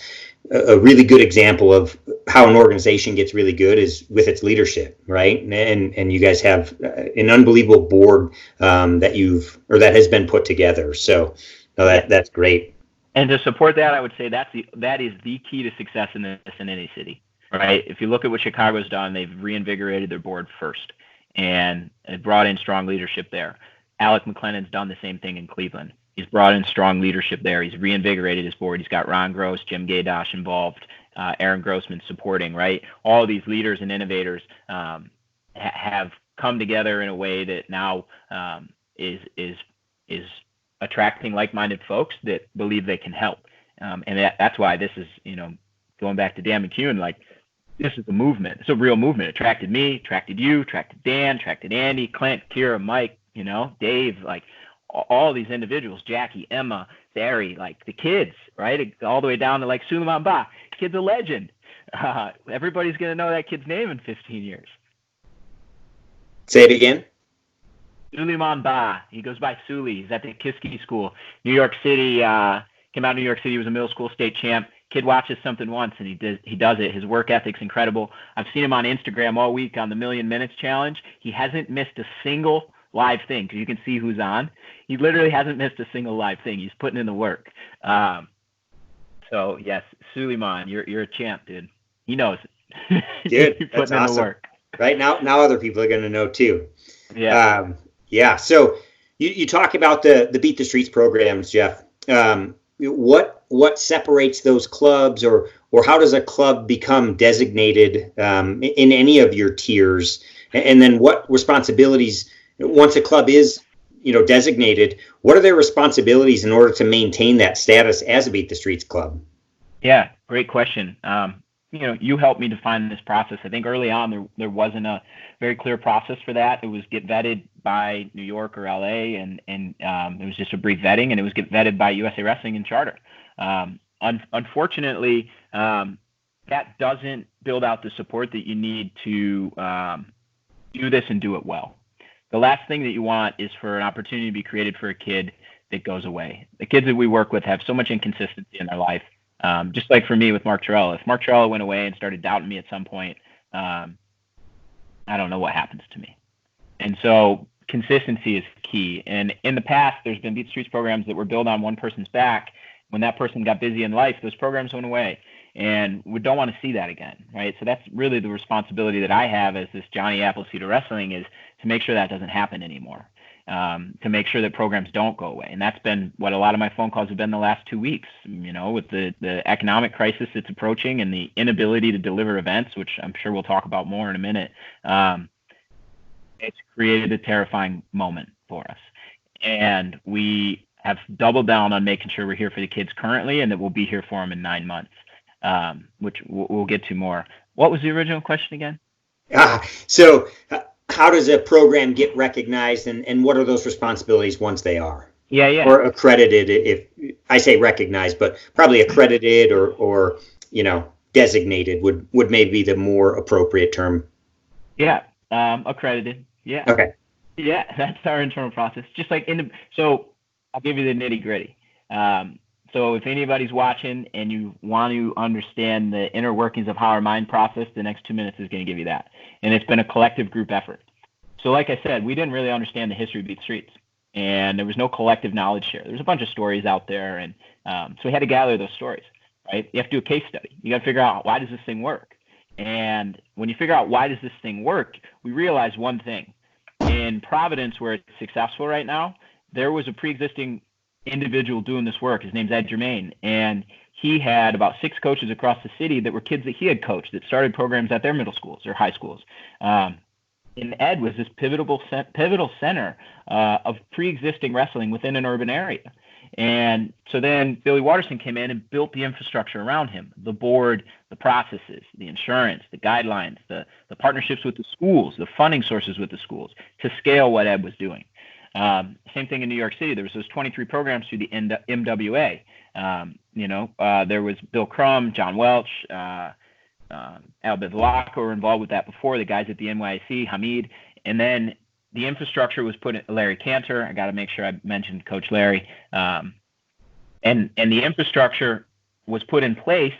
a really good example of how an organization gets really good is with its leadership, right? And you guys have an unbelievable board that has been put together. So that's great. And to support that, I would say that is the key to success in any city, right? If you look at what Chicago's done, they've reinvigorated their board first. And it brought in strong leadership there. Alec McLennan's done the same thing in Cleveland. He's brought in strong leadership there. He's reinvigorated his board. He's got Ron Gross, Jim Gaydosh involved, Aaron Grossman supporting, right? All these leaders and innovators have come together in a way that now is attracting like-minded folks that believe they can help. And that's why this is, going back to Dan McCune, this is a movement. It's a real movement. It attracted me, attracted you, attracted Dan, attracted Andy, Clint, Kira, Mike, Dave, all these individuals, Jackie, Emma, Barry, the kids, right? All the way down to Suleiman Ba. Kid's a legend. Everybody's going to know that kid's name in 15 years. Say it again. Suleiman Ba. He goes by Suli. He's at the Kiski School. New York City, came out of New York City. He was a middle school state champ. Kid watches something once and he does it. His work ethic's incredible. I've seen him on Instagram all week on the Million Minutes Challenge. He hasn't missed a single live thing because you can see who's on. He literally hasn't missed a single live thing. He's putting in the work. So yes, Suleiman, you're a champ, dude. He knows it. Dude, that's awesome. In the work. Right now other people are going to know too. Yeah. Yeah. So you talk about the Beat the Streets programs, Jeff. What separates those clubs, or how does a club become designated in any of your tiers? And then what responsibilities, once a club is designated, what are their responsibilities in order to maintain that status as a Beat the Streets club? Yeah, great question. You helped me define this process. I think early on there wasn't a very clear process for that. It was get vetted by New York or LA, and it was just a brief vetting, and it was get vetted by USA Wrestling and Charter. Unfortunately, that doesn't build out the support that you need to do this and do it well. The last thing that you want is for an opportunity to be created for a kid that goes away. The kids that we work with have so much inconsistency in their life. Just like for me with Mark Torello. If Mark Torello went away and started doubting me at some point, I don't know what happens to me. And so consistency is key. And in the past, there's been Beat the Streets programs that were built on one person's back. When that person got busy in life, those programs went away. And we don't want to see that again, right? So that's really the responsibility that I have as this Johnny Appleseed of wrestling, is to make sure that doesn't happen anymore, to make sure that programs don't go away. And that's been what a lot of my phone calls have been the last 2 weeks, with the economic crisis that's approaching and the inability to deliver events, which I'm sure we'll talk about more in a minute. It's created a terrifying moment for us. And we have doubled down on making sure we're here for the kids currently and that we'll be here for them in 9 months. Which we'll get to more. What was the original question again? So how does a program get recognized, and what are those responsibilities once they are? Yeah. Or accredited, if I say recognized, but probably accredited or designated would maybe be the more appropriate term. Yeah, accredited. Yeah. Okay. Yeah, that's our internal process. Just like so I'll give you the nitty gritty. So if anybody's watching and you want to understand the inner workings of how our mind process, the next 2 minutes is going to give you that. And it's been a collective group effort. So like I said, we didn't really understand the history of Beat the Streets, and there was no collective knowledge share. There's a bunch of stories out there, and so we had to gather those stories, right? You have to do a case study. You got to figure out, why does this thing work? And when you figure out why does this thing work, we realize one thing. In Providence, where it's successful right now, there was a pre-existing individual doing this work. His name's Ed Germain, and he had about 6 coaches across the city that were kids that he had coached that started programs at their middle schools or high schools. And Ed was this pivotal center of pre-existing wrestling within an urban area. And so then Billy Watterson came in and built the infrastructure around him, the board, the processes, the insurance, the guidelines, the partnerships with the schools, the funding sources with the schools to scale what Ed was doing. Same thing in New York City. There was those 23 programs through the MWA. There was Bill Crum, John Welch, Al Bivalaco were involved with that before, the guys at the NYC, Hamid. And then the infrastructure was put in, Larry Cantor. I got to make sure I mentioned Coach Larry. And the infrastructure was put in place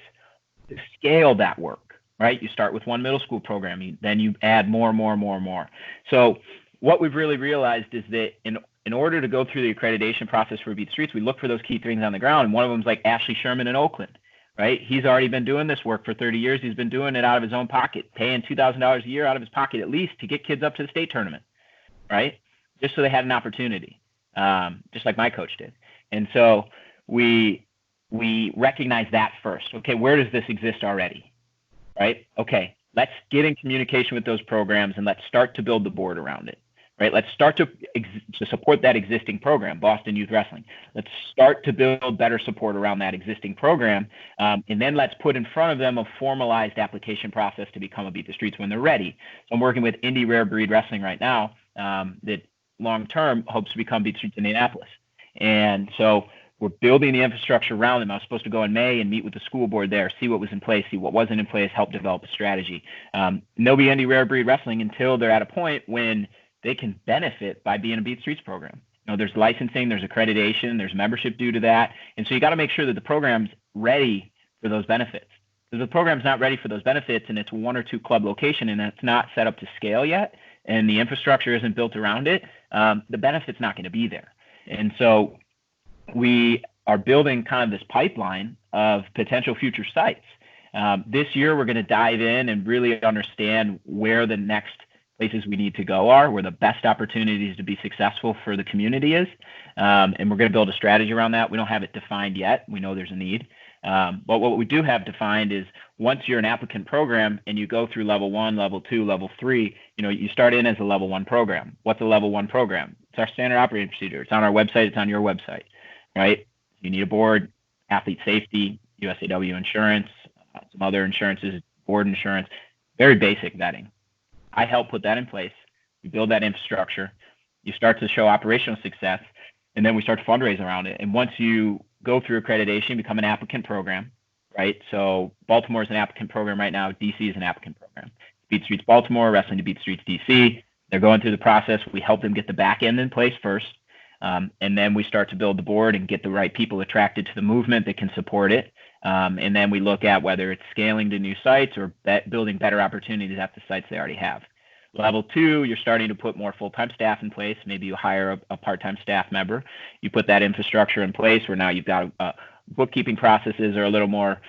to scale that work, right? You start with one middle school program, then you add more. So what we've really realized is that in order to go through the accreditation process for Beat the Streets, we look for those key things on the ground. And one of them is like Ashley Sherman in Oakland, right? He's already been doing this work for 30 years. He's been doing it out of his own pocket, paying $2,000 a year out of his pocket at least to get kids up to the state tournament, right? Just so they had an opportunity, just like my coach did. And so we recognize that first. Okay, where does this exist already, right? Okay, let's get in communication with those programs and let's start to build the board around it. Right. Let's start to support that existing program, Boston Youth Wrestling. Let's start to build better support around that existing program. And then let's put in front of them a formalized application process to become a Beat the Streets when they're ready. So I'm working with Indie Rare Breed Wrestling right now that long-term hopes to become Beat the Streets Indianapolis. And so we're building the infrastructure around them. I was supposed to go in May and meet with the school board there, see what was in place, see what wasn't in place, help develop a strategy. And they'll be Indie Rare Breed Wrestling until they're at a point when they can benefit by being a Beat the Streets program. There's licensing, there's accreditation, there's membership due to that. And so you got to make sure that the program's ready for those benefits. If the program's not ready for those benefits and it's 1 or 2 club location and it's not set up to scale yet and the infrastructure isn't built around it, the benefit's not going to be there. And so we are building kind of this pipeline of potential future sites. This year, we're going to dive in and really understand where the next places we need to go are, where the best opportunities to be successful for the community is. And we're going to build a strategy around that. We don't have it defined yet. We know there's a need. But what we do have defined is once you're an applicant program and you go through level 1, level 2, level 3, you start in as a level 1 program. What's a level 1 program? It's our standard operating procedure. It's on our website. It's on your website, right? You need a board, athlete safety, USAW insurance, some other insurances, board insurance, very basic vetting. I help put that in place. You build that infrastructure. You start to show operational success, and then we start to fundraise around it. And once you go through accreditation, become an applicant program, right? So Baltimore is an applicant program right now. DC is an applicant program. Beat the Streets Baltimore, Wrestling to Beat the Streets DC. They're going through the process. We help them get the back end in place first, and then we start to build the board and get the right people attracted to the movement that can support it. And then we look at whether it's scaling to new sites or building better opportunities at the sites they already have. Level 2, you're starting to put more full-time staff in place. Maybe you hire a part-time staff member. You put that infrastructure in place where now you've got bookkeeping processes are a little more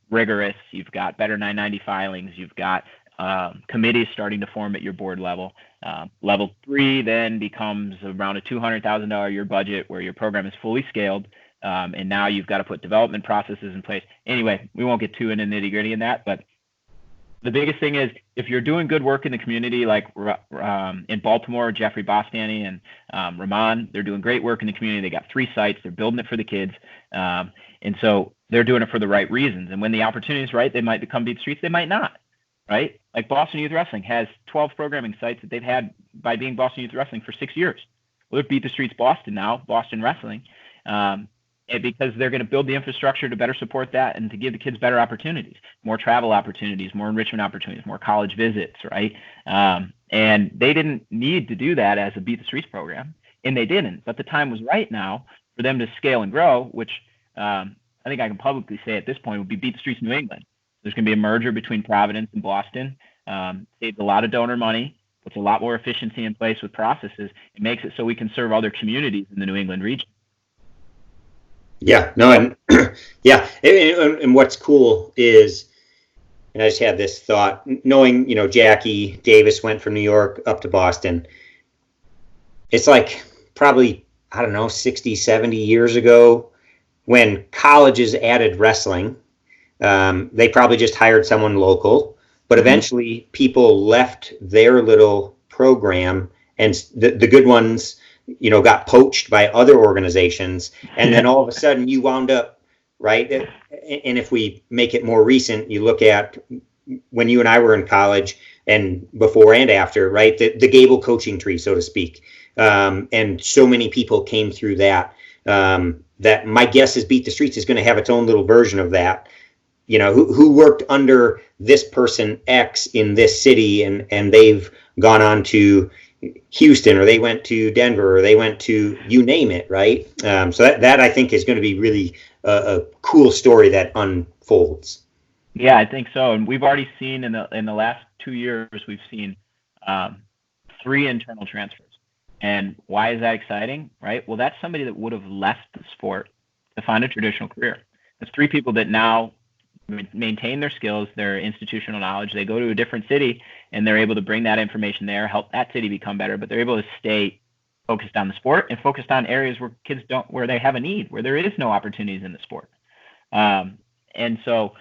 rigorous. You've got better 990 filings. You've got committees starting to form at your board level. Level 3 then becomes around a $200,000 a year budget where your program is fully scaled. And now you've got to put development processes in place. Anyway, we won't get too into the nitty-gritty in that, but the biggest thing is if you're doing good work in the community, like in Baltimore, Jeffrey Bostani and Rahman, they're doing great work in the community. They got 3 sites. They're building it for the kids. And so they're doing it for the right reasons. And when the opportunity is right, they might become Beat the Streets. They might not, right? Like Boston Youth Wrestling has 12 programming sites that they've had by being Boston Youth Wrestling for 6 years. Well, they're Beat the Streets Boston now, Boston Wrestling. And because they're going to build the infrastructure to better support that and to give the kids better opportunities, more travel opportunities, more enrichment opportunities, more college visits, right? And they didn't need to do that as a Beat the Streets program, and they didn't. But the time was right now for them to scale and grow, which I think I can publicly say at this point would be Beat the Streets New England. There's going to be a merger between Providence and Boston. Saves a lot of donor money, puts a lot more efficiency in place with processes. It makes it so we can serve other communities in the New England region. Yeah, no, and yeah, and what's cool is, and I just had this thought, knowing, Jackie Davis went from New York up to Boston. It's like probably, 60, 70 years ago when colleges added wrestling, they probably just hired someone local, but eventually people left their little program and the good ones got poached by other organizations. And then all of a sudden you wound up, right? And if we make it more recent, you look at when you and I were in college and before and after, right? The Gable coaching tree, so to speak. And so many people came through that, that my guess is Beat the Streets is going to have its own little version of that. Who worked under this person X in this city and they've gone on to Houston, or they went to Denver, or they went to, you name it, right? So that I think is going to be really a cool story that unfolds. Yeah, I think so. And we've already seen in the last 2 years, we've seen 3 internal transfers. And why is that exciting, right? Well, that's somebody that would have left the sport to find a traditional career. There's 3 people that now maintain their skills, their institutional knowledge. They go to a different city and they're able to bring that information there, help that city become better, but they're able to stay focused on the sport and focused on areas where kids where they have a need, where there is no opportunities in the sport. And so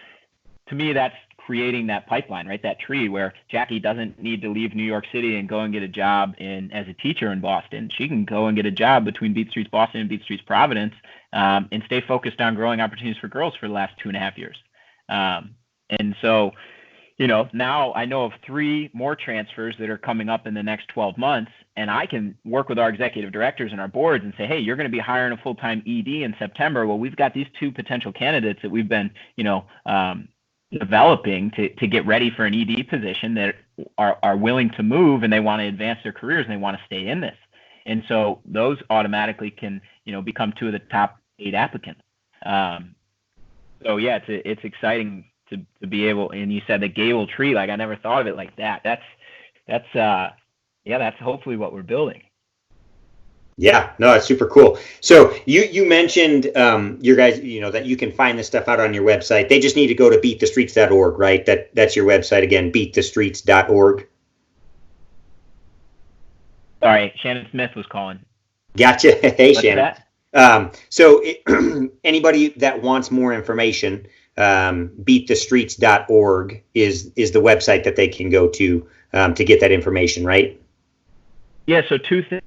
to me, that's creating that pipeline, right? That tree where Jackie doesn't need to leave New York City and go and get a job as a teacher in Boston. She can go and get a job between Beat the Streets Boston and Beat the Streets Providence, and stay focused on growing opportunities for girls for the last 2.5 years. And so, now I know of 3 more transfers that are coming up in the next 12 months, and I can work with our executive directors and our boards and say, hey, you're going to be hiring a full-time ED in September. Well, we've got these 2 potential candidates that we've been, developing to get ready for an ED position that are willing to move and they want to advance their careers and they want to stay in this. And so those automatically can, become 2 of the top 8 applicants. So yeah, it's exciting to be able, and you said the Gable tree, like I never thought of it like that. That's hopefully what we're building. Yeah, no, it's super cool. So you mentioned your guys, that you can find this stuff out on your website. They just need to go to beatthestreets.org, right? That's your website again, beatthestreets.org. Sorry, Shannon Smith was calling. Gotcha. Hey, What's Shannon. Anybody that wants more information, beatthestreets.org is the website that they can go to get that information, right? Yeah, so 2 things.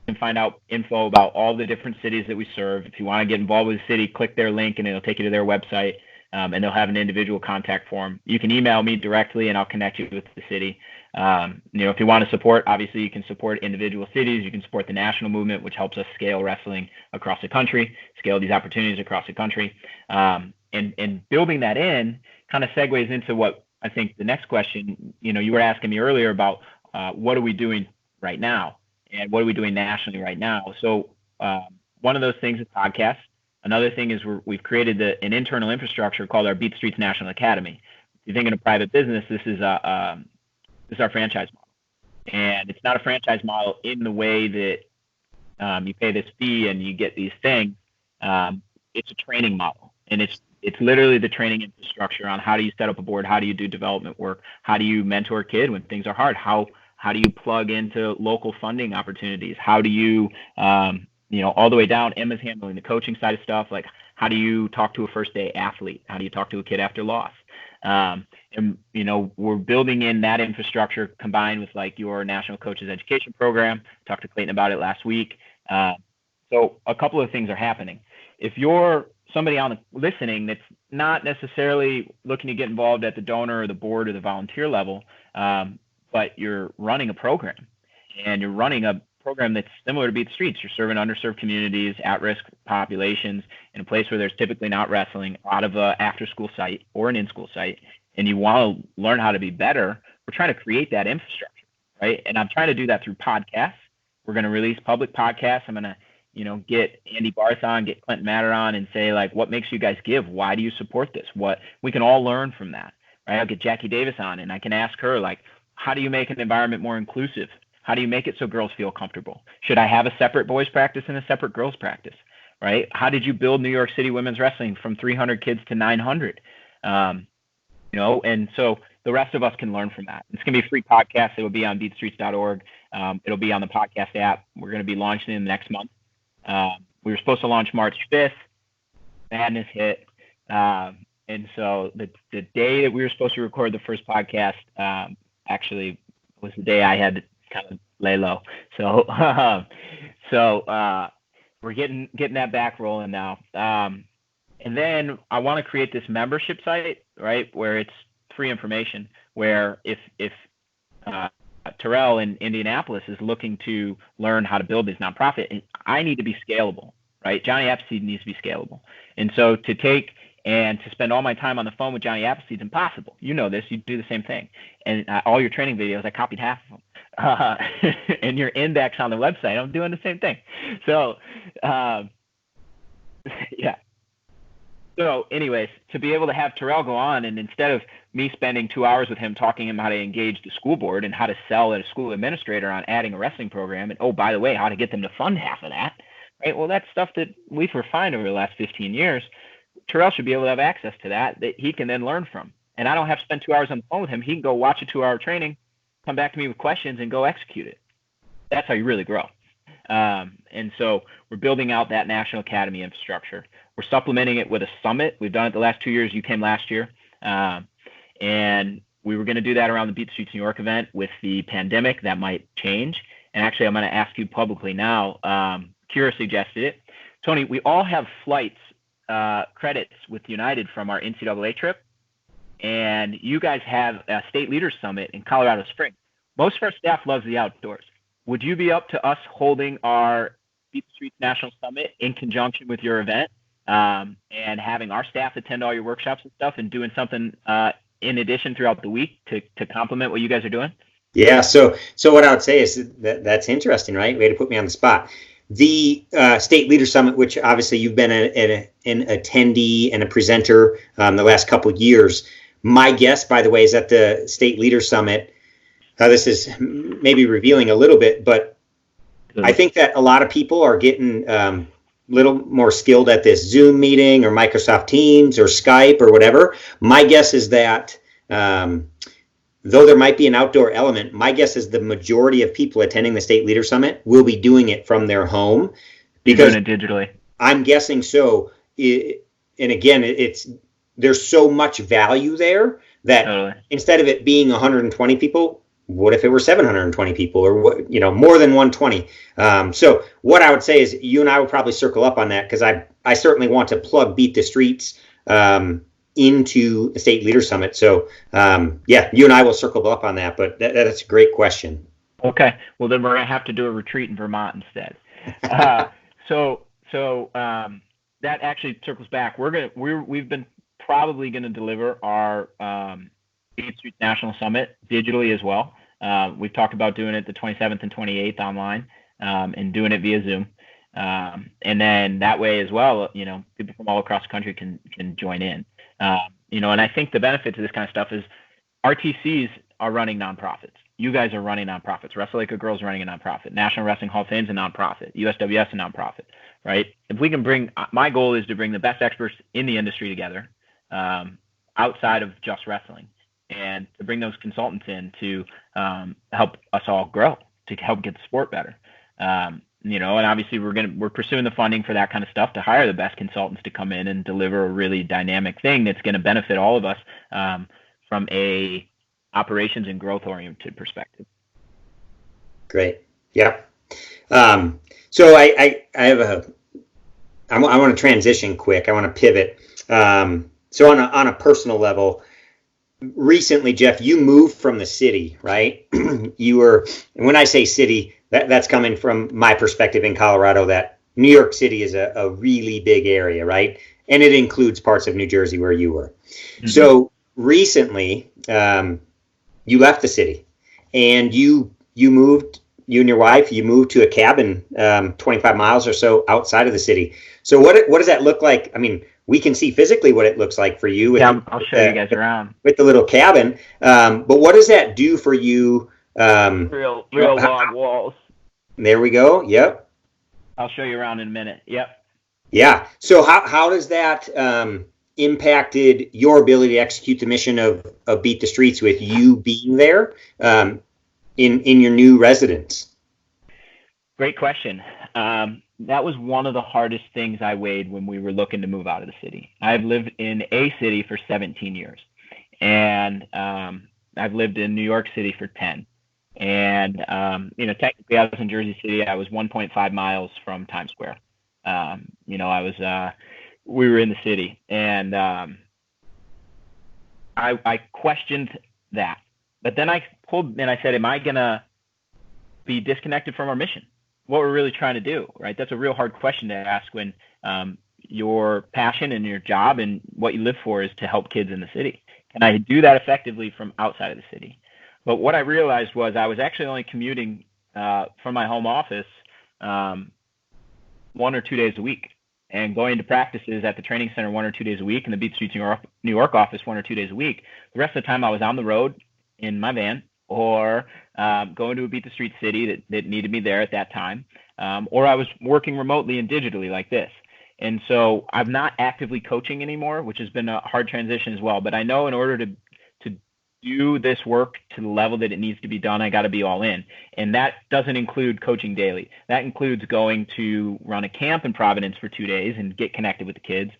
And find out info about all the different cities that we serve. If you want to get involved with the city, click their link and it'll take you to their website, and they'll have an individual contact form. You can email me directly and I'll connect you with the city. If you want to support, obviously you can support individual cities. You can support the national movement, which helps us scale wrestling across the country, scale these opportunities across the country. And building that in kind of segues into what I think the next question, you were asking me earlier about what are we doing right now? And what are we doing nationally right now? So one of those things is podcasts. Another thing is we've created an internal infrastructure called our Beat the Streets National Academy. If you think in a private business, this is our franchise model. And it's not a franchise model in the way that you pay this fee and you get these things. It's a training model, and it's literally the training infrastructure on how do you set up a board, how do you do development work, how do you mentor a kid when things are hard, how do you plug into local funding opportunities, how do you all the way down. Emma's handling the coaching side of stuff, like how do you talk to a first day athlete, how do you talk to a kid after loss. And we're building in that infrastructure combined with like your National Coaches Education Program. Talked to Clayton about it last week. So a couple of things are happening. If you're somebody listening that's not necessarily looking to get involved at the donor or the board or the volunteer level, but you're running a program, and you're running a program that's similar to Beat the Streets. You're serving underserved communities, at-risk populations in a place where there's typically not wrestling, out of a after-school site or an in-school site, and you want to learn how to be better. We're trying to create that infrastructure, right? And I'm trying to do that through podcasts. We're going to release public podcasts. I'm going to get Andy Barth on, get Clinton Matter on, and say, like, what makes you guys give? Why do you support this? What we can all learn from that, right? I'll get Jackie Davis on, and I can ask her, like, how do you make an environment more inclusive? How do you make it so girls feel comfortable? Should I have a separate boys practice and a separate girls practice, right? How did you build New York City women's wrestling from 300 kids to 900? And so the rest of us can learn from that. It's going to be a free podcast. It will be on beatstreets.org. It'll be on the podcast app. We're going to be launching it next month. We were supposed to launch March 5th. Madness hit. And so the day that we were supposed to record the first podcast actually was the day I had to kind of lay low. So we're getting that back rolling now. And then I want to create this membership site, right, where it's free information, where if Terrell in Indianapolis is looking to learn how to build this nonprofit, and I need to be scalable, right? Johnny Appleseed needs to be scalable. And so to take and to spend all my time on the phone with Johnny Appleseed is impossible. You know this. You do the same thing. And all your training videos, I copied half of them. And your index on the website, I'm doing the same thing. So, yeah. So anyways, to be able to have Terrell go on, and instead of me spending 2 hours with him talking him how to engage the school board and how to sell at a school administrator on adding a wrestling program, and, oh, by the way, how to get them to fund half of that, right? Well, that's stuff that we've refined over the last 15 years. Terrell should be able to have access to that he can then learn from. And I don't have to spend 2 hours on the phone with him. He can go watch a 2-hour training, come back to me with questions, and go execute it. That's how you really grow. And so we're building out that National Academy infrastructure. We're supplementing it with a summit. We've done it the last 2 years. You came last year. And we were going to do that around the Beat the Streets New York event. With the pandemic, that might change. And actually, I'm going to ask you publicly now. Kira suggested it. Tony, we all have flights, credits with United from our NCAA trip. And you guys have a State Leaders Summit in Colorado Springs. Most of our staff loves the outdoors. Would you be up to us holding our Beat the Streets National Summit in conjunction with your event, and having our staff attend all your workshops and stuff, and doing something in addition throughout the week to complement what you guys are doing? Yeah. So what I would say is that's interesting, right? Way to put me on the spot. The State Leader Summit, which obviously you've been an attendee and a presenter the last couple of years. My guess, by the way, is that the State Leader Summit, this is maybe revealing a little bit, but I think that a lot of people are getting a little more skilled at this Zoom meeting or Microsoft Teams or Skype or whatever. My guess is that though there might be an outdoor element, my guess is the majority of people attending the State Leader Summit will be doing it from their home. Because doing it digitally. I'm guessing so. And again, there's so much value there that totally. Instead of it being 120 people, what if it were 720 people, or more than 120? So what I would say is you and I would probably circle up on that, because I certainly want to plug Beat the Streets into the State Leader Summit. So you and I will circle up on that, but that's a great question. Okay. Well, then we're going to have to do a retreat in Vermont instead. So that actually circles back. We've been probably going to deliver our Beat Street National Summit digitally as well. We've talked about doing it the 27th and 28th online, and doing it via Zoom. And then that way as well, people from all across the country can join in. And I think the benefit to this kind of stuff is RTCs are running nonprofits. You guys are running nonprofits. Wrestle Like a Girl's running a nonprofit. National Wrestling Hall of Fame is a nonprofit. USWS a nonprofit, right? If we can my goal is to bring the best experts in the industry together, outside of just wrestling, and to bring those consultants in to help us all grow, to help get the sport better. And obviously we're pursuing the funding for that kind of stuff to hire the best consultants to come in and deliver a really dynamic thing that's going to benefit all of us from a operations and growth oriented perspective. Great. Yeah. So I want to transition quick. I want to pivot. So on a personal level, recently, Jeff, you moved from the city, right? And when I say city, that's coming from my perspective in Colorado, that New York City is a really big area, right? And it includes parts of New Jersey where you were. Mm-hmm. So recently, you left the city and you moved, you and your wife, you moved to a cabin 25 miles or so outside of the city. So what does that look like? I mean, we can see physically what it looks like for you. I'll show you guys around. With the little cabin. But what does that do for you? Real log walls. There we go. Yep. I'll show you around in a minute. Yep. Yeah. So how does that impacted your ability to execute the mission of Beat the Streets with you being there in your new residence? Great question. That was one of the hardest things I weighed when we were looking to move out of the city. I've lived in a city for 17 years, and I've lived in New York City for 10. And technically, I was in Jersey City. I was 1.5 miles from Times Square. We were in the city, and I questioned that. But then I pulled and I said, am I going to be disconnected from our mission? What we're really trying to do, right? That's a real hard question to ask when your passion and your job and what you live for is to help kids in the city. Can I do that effectively from outside of the city? But what I realized was I was actually only commuting from my home office 1 or 2 days a week, and going to practices at the training center 1 or 2 days a week, and the Beat Streets New York office 1 or 2 days a week. The rest of the time I was on the road in my van, or going to a Beat the Streets city that needed me there at that time, or I was working remotely and digitally like this. And so I'm not actively coaching anymore, which has been a hard transition as well. But I know in order to do this work to the level that it needs to be done, I got to be all in. And that doesn't include coaching daily. That includes going to run a camp in Providence for 2 days and get connected with the kids,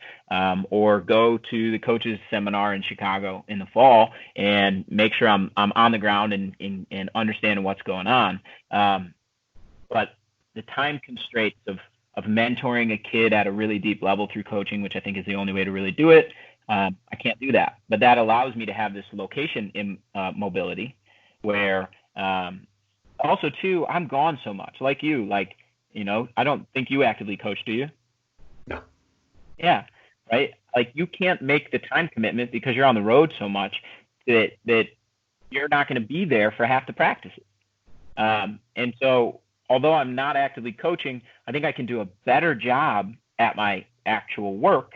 or go to the coaches seminar in Chicago in the fall and make sure I'm on the ground and understanding what's going on. But the time constraints of mentoring a kid at a really deep level through coaching, which I think is the only way to really do it, I can't do that. But that allows me to have this location in mobility where also too, I'm gone so much like you, I don't think you actively coach, do you? No. Yeah. Right. Like you can't make the time commitment because you're on the road so much that you're not going to be there for half the practices. And so although I'm not actively coaching, I think I can do a better job at my actual work,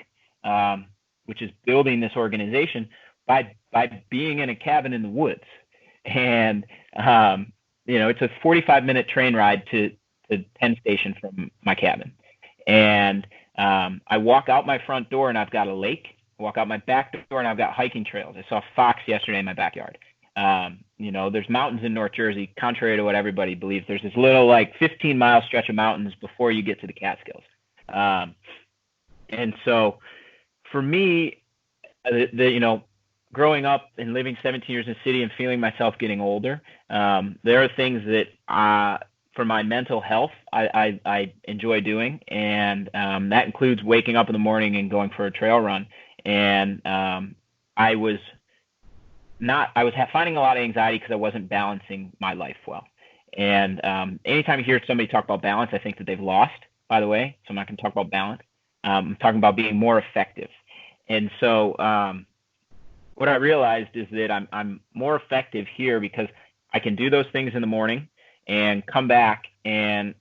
which is building this organization by being in a cabin in the woods. And, it's a 45-minute train ride to Penn Station from my cabin. And I walk out my front door and I've got a lake. I walk out my back door and I've got hiking trails. I saw a fox yesterday in my backyard. There's mountains in North Jersey, contrary to what everybody believes. There's this little 15-mile stretch of mountains before you get to the Catskills. And so for me, growing up and living 17 years in the city and feeling myself getting older, there are things that for my mental health, I enjoy doing. And that includes waking up in the morning and going for a trail run. And I was finding a lot of anxiety because I wasn't balancing my life well. And anytime you hear somebody talk about balance, I think that they've lost, by the way. So I'm not going to talk about balance. I'm talking about being more effective. And so what I realized is that I'm more effective here because I can do those things in the morning and come back and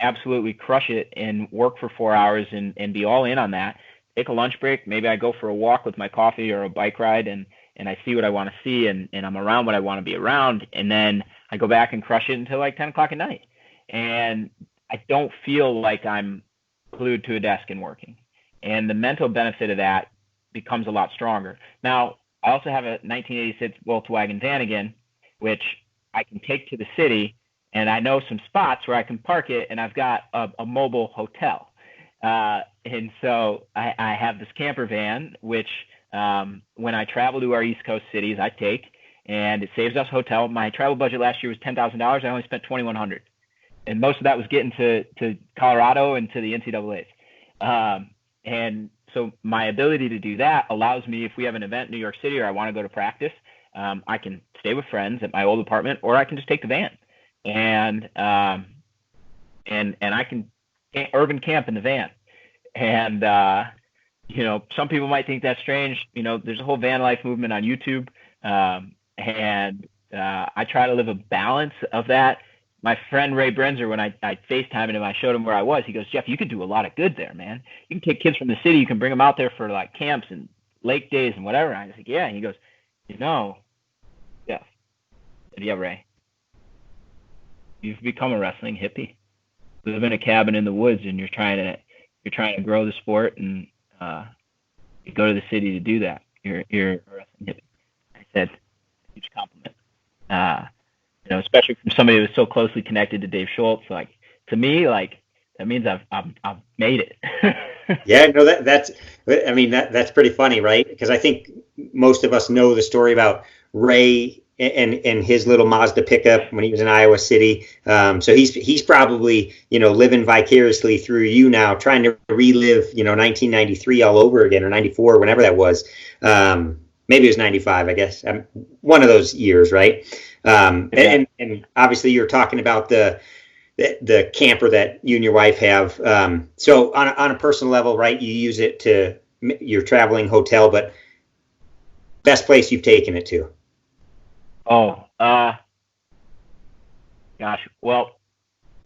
absolutely crush it and work for 4 hours and be all in on that. Take a lunch break. Maybe I go for a walk with my coffee or a bike ride, and I see what I want to see, and I'm around what I want to be around. And then I go back and crush it until like 10 o'clock at night. And I don't feel like I'm glued to a desk and working. And the mental benefit of that becomes a lot stronger. Now, I also have a 1986 Volkswagen van again, which I can take to the city, and I know some spots where I can park it, and I've got a mobile hotel. And so I have this camper van, which when I travel to our East Coast cities, I take, and it saves us hotel. My travel budget last year was $10,000. I only spent $2,100, and most of that was getting to Colorado and to the NCAAs. And so my ability to do that allows me, if we have an event in New York City or I want to go to practice, I can stay with friends at my old apartment, or I can just take the van, and I can urban camp in the van. And some people might think that's strange. There's a whole van life movement on YouTube, and I try to live a balance of that. My friend Ray Brenzer, when I FaceTimed him, I showed him where I was. He goes, "Jeff, you could do a lot of good there, man. You can take kids from the city, you can bring them out there for like camps and lake days and whatever." I was like, "Yeah." And he goes, Jeff, I said, "Yeah, Ray, you've become a wrestling hippie. You live in a cabin in the woods, and you're trying to grow the sport, and you go to the city to do that. You're a wrestling hippie." I said, "Huge compliment." Especially from somebody who was so closely connected to Dave Schultz. Like, to me, like, that means I've made it. Yeah, no, that's pretty funny, right? Because I think most of us know the story about Ray and his little Mazda pickup when he was in Iowa City. So he's probably, living vicariously through you now, trying to relive, 1993 all over again, or 94, whenever that was. Maybe it was 95, I guess. One of those years, right? And obviously you're talking about the camper that you and your wife have. So on a personal level, right, you use it to your traveling hotel, but best place you've taken it to? Oh, gosh. Well,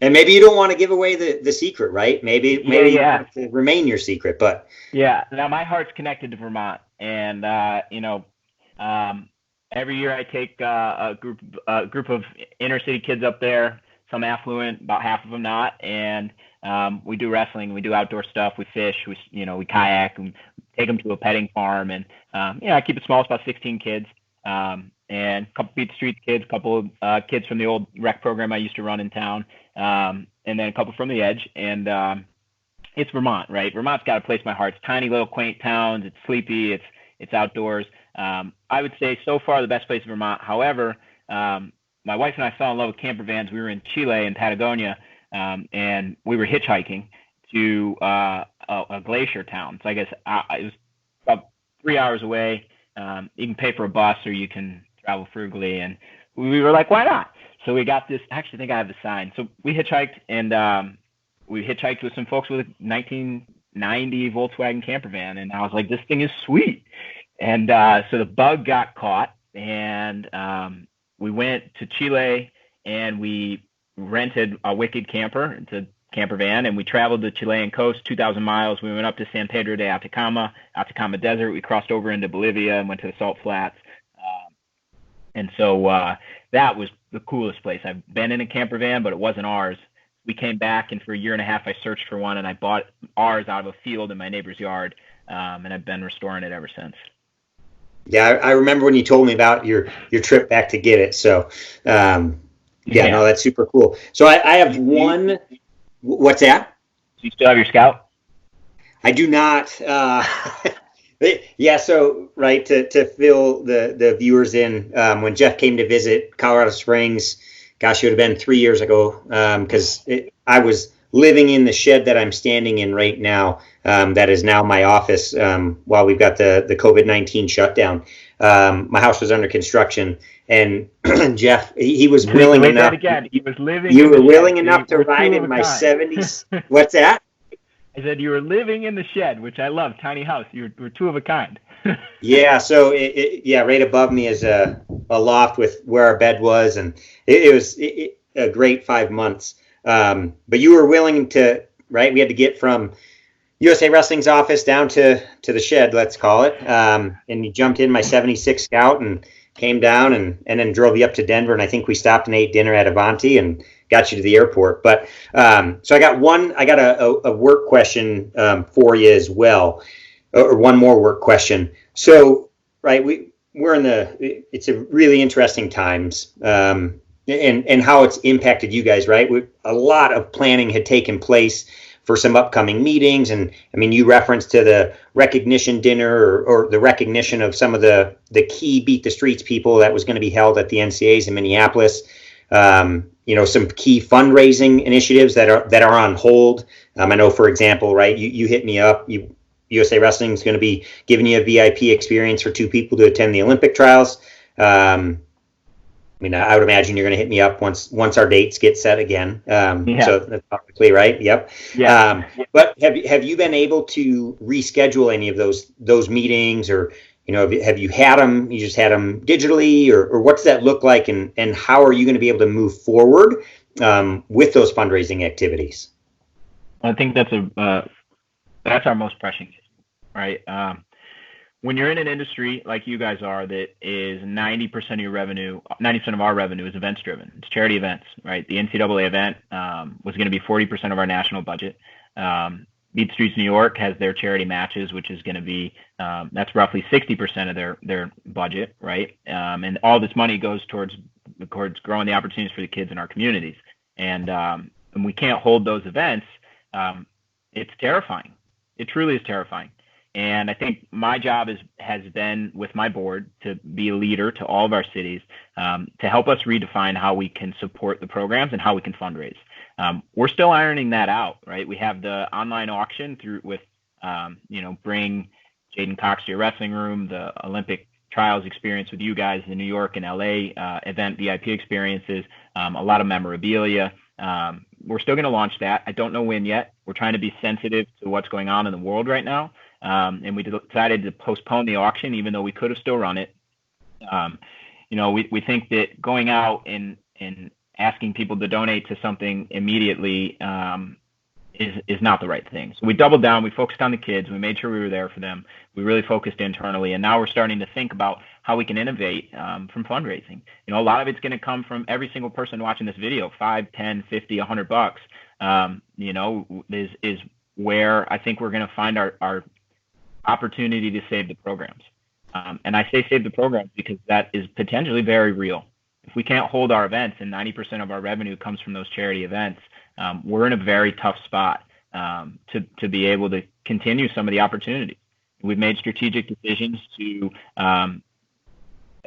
and maybe you don't want to give away the secret, right? Maybe you want to remain your secret, but yeah. Now my heart's connected to Vermont, and every year I take a group of inner city kids up there. Some affluent, about half of them not, and we do wrestling. We do outdoor stuff. We fish. We kayak and take them to a petting farm, and I keep it small. It's about 16 kids. And a couple Beat the Streets kids, a couple of kids from the old rec program I used to run in town, and then a couple from the Edge. And it's Vermont, right? Vermont's got a place in my heart. It's tiny little quaint towns. It's sleepy. It's outdoors. I would say so far the best place in Vermont. However, my wife and I fell in love with camper vans. We were in Chile and Patagonia, and we were hitchhiking to a glacier town. So I guess it was about 3 hours away. You can pay for a bus, or you can travel frugally, and we were like, why not? So we got this. I actually think I have the sign. So we hitchhiked, and we hitchhiked with some folks with a 1990 Volkswagen camper van, and I was like, this thing is sweet. And so the bug got caught, and we went to Chile, and we rented a wicked camper. It's a camper van, and we traveled the Chilean coast 2,000 miles. We went up to San Pedro de Atacama Desert. We crossed over into Bolivia and went to the Salt Flats. And so that was the coolest place. I've been in a camper van, but it wasn't ours. We came back, and for a year and a half, I searched for one, and I bought ours out of a field in my neighbor's yard, and I've been restoring it ever since. Yeah, I remember when you told me about your trip back to get it. So, no, that's super cool. So I have one. What's that? Do you still have your Scout? I do not. Yeah, so right to fill the viewers in, when Jeff came to visit Colorado Springs, gosh, it would have been 3 years ago, because I was living in the shed that I'm standing in right now. That is now my office, while we've got the COVID-19 shutdown. My house was under construction, and Jeff, he was willing enough. He was living. You were willing enough to ride in my 70s. What's that? I said you were living in the shed, which I love. Tiny house. You were two of a kind. Yeah. So right above me is a loft with where our bed was, and it was a great 5 months. But you were willing to, right? We had to get from USA Wrestling's office down to the shed, let's call it. And you jumped in my 76 Scout and came down and then drove you up to Denver. And I think we stopped and ate dinner at Avanti and got you to the airport. But so I got a work question for you as well, or one more work question. So, right, we're it's a really interesting times, and how it's impacted you guys, right? A lot of planning had taken place for some upcoming meetings. And I mean, you referenced to the recognition dinner or the recognition of some of the key Beat the Streets people that was going to be held at the NCAs in Minneapolis. Some key fundraising initiatives that are on hold. I know, for example, right, you hit me up, USA Wrestling is going to be giving you a VIP experience for 2 people to attend the Olympic trials. I mean, I would imagine you're going to hit me up once our dates get set again. So that's probably right. Yep. Yeah. But have you been able to reschedule any of those meetings, or have you had them? You just had them digitally, or what does that look like, and how are you going to be able to move forward with those fundraising activities? I think that's our most pressing, right? When you're in an industry like you guys are, that is 90% of your revenue, 90% of our revenue is events driven. It's charity events, right? The NCAA event was going to be 40% of our national budget. Beat the Streets New York has their charity matches, which is going to be, that's roughly 60% of their budget, right? And all this money goes towards growing the opportunities for the kids in our communities. And we can't hold those events. It's terrifying. It truly is terrifying. And I think my job has been with my board to be a leader to all of our cities, to help us redefine how we can support the programs and how we can fundraise. We're still ironing that out, right? We have the online auction bring Jaden Cox to your wrestling room, the Olympic trials experience with you guys, the New York and LA event VIP experiences, a lot of memorabilia. We're still going to launch that. I don't know when yet. We're trying to be sensitive to what's going on in the world right now. And we decided to postpone the auction, even though we could have still run it. We think that going out and asking people to donate to something immediately is not the right thing. So we doubled down. We focused on the kids. We made sure we were there for them. We really focused internally. And now we're starting to think about how we can innovate from fundraising. A lot of it's going to come from every single person watching this video, 5, 10, 50, $100. Is where I think we're going to find our opportunity to save the programs. And I say save the programs because that is potentially very real. If we can't hold our events and 90% of our revenue comes from those charity events, we're in a very tough spot to be able to continue some of the opportunities. We've made strategic decisions to